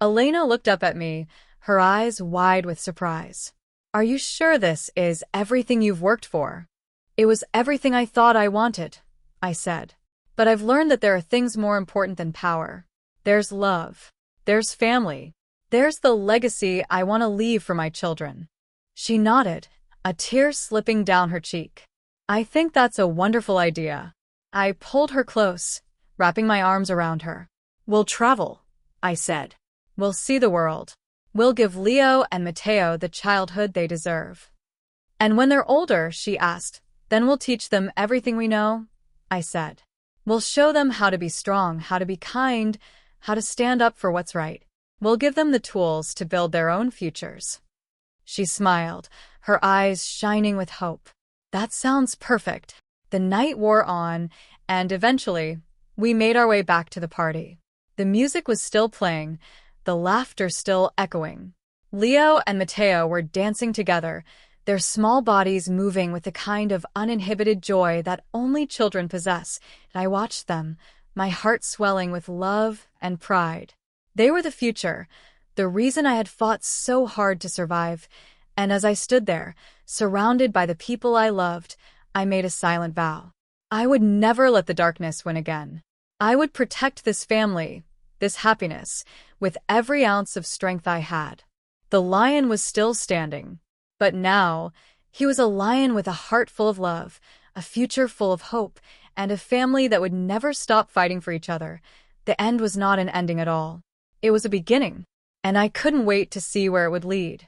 Elena looked up at me, her eyes wide with surprise. "Are you sure this is everything you've worked for?" "It was everything I thought I wanted," I said. "But I've learned that there are things more important than power. There's love. There's family. There's the legacy I want to leave for my children." She nodded, a tear slipping down her cheek. "I think that's a wonderful idea." I pulled her close, wrapping my arms around her. "We'll travel," I said. "We'll see the world. We'll give Leo and Matteo the childhood they deserve." "And when they're older," she asked, "then we'll teach them everything we know," I said. "We'll show them how to be strong, how to be kind, how to stand up for what's right. We'll give them the tools to build their own futures." She smiled, her eyes shining with hope. "That sounds perfect." The night wore on, and eventually, we made our way back to the party. The music was still playing, the laughter still echoing. Leo and Matteo were dancing together, their small bodies moving with the kind of uninhibited joy that only children possess. I watched them, my heart swelling with love and pride. They were the future, the reason I had fought so hard to survive. And as I stood there, surrounded by the people I loved, I made a silent vow. I would never let the darkness win again. I would protect this family, this happiness, with every ounce of strength I had. The lion was still standing, but now he was a lion with a heart full of love, a future full of hope, and a family that would never stop fighting for each other. The end was not an ending at all. It was a beginning, and I couldn't wait to see where it would lead.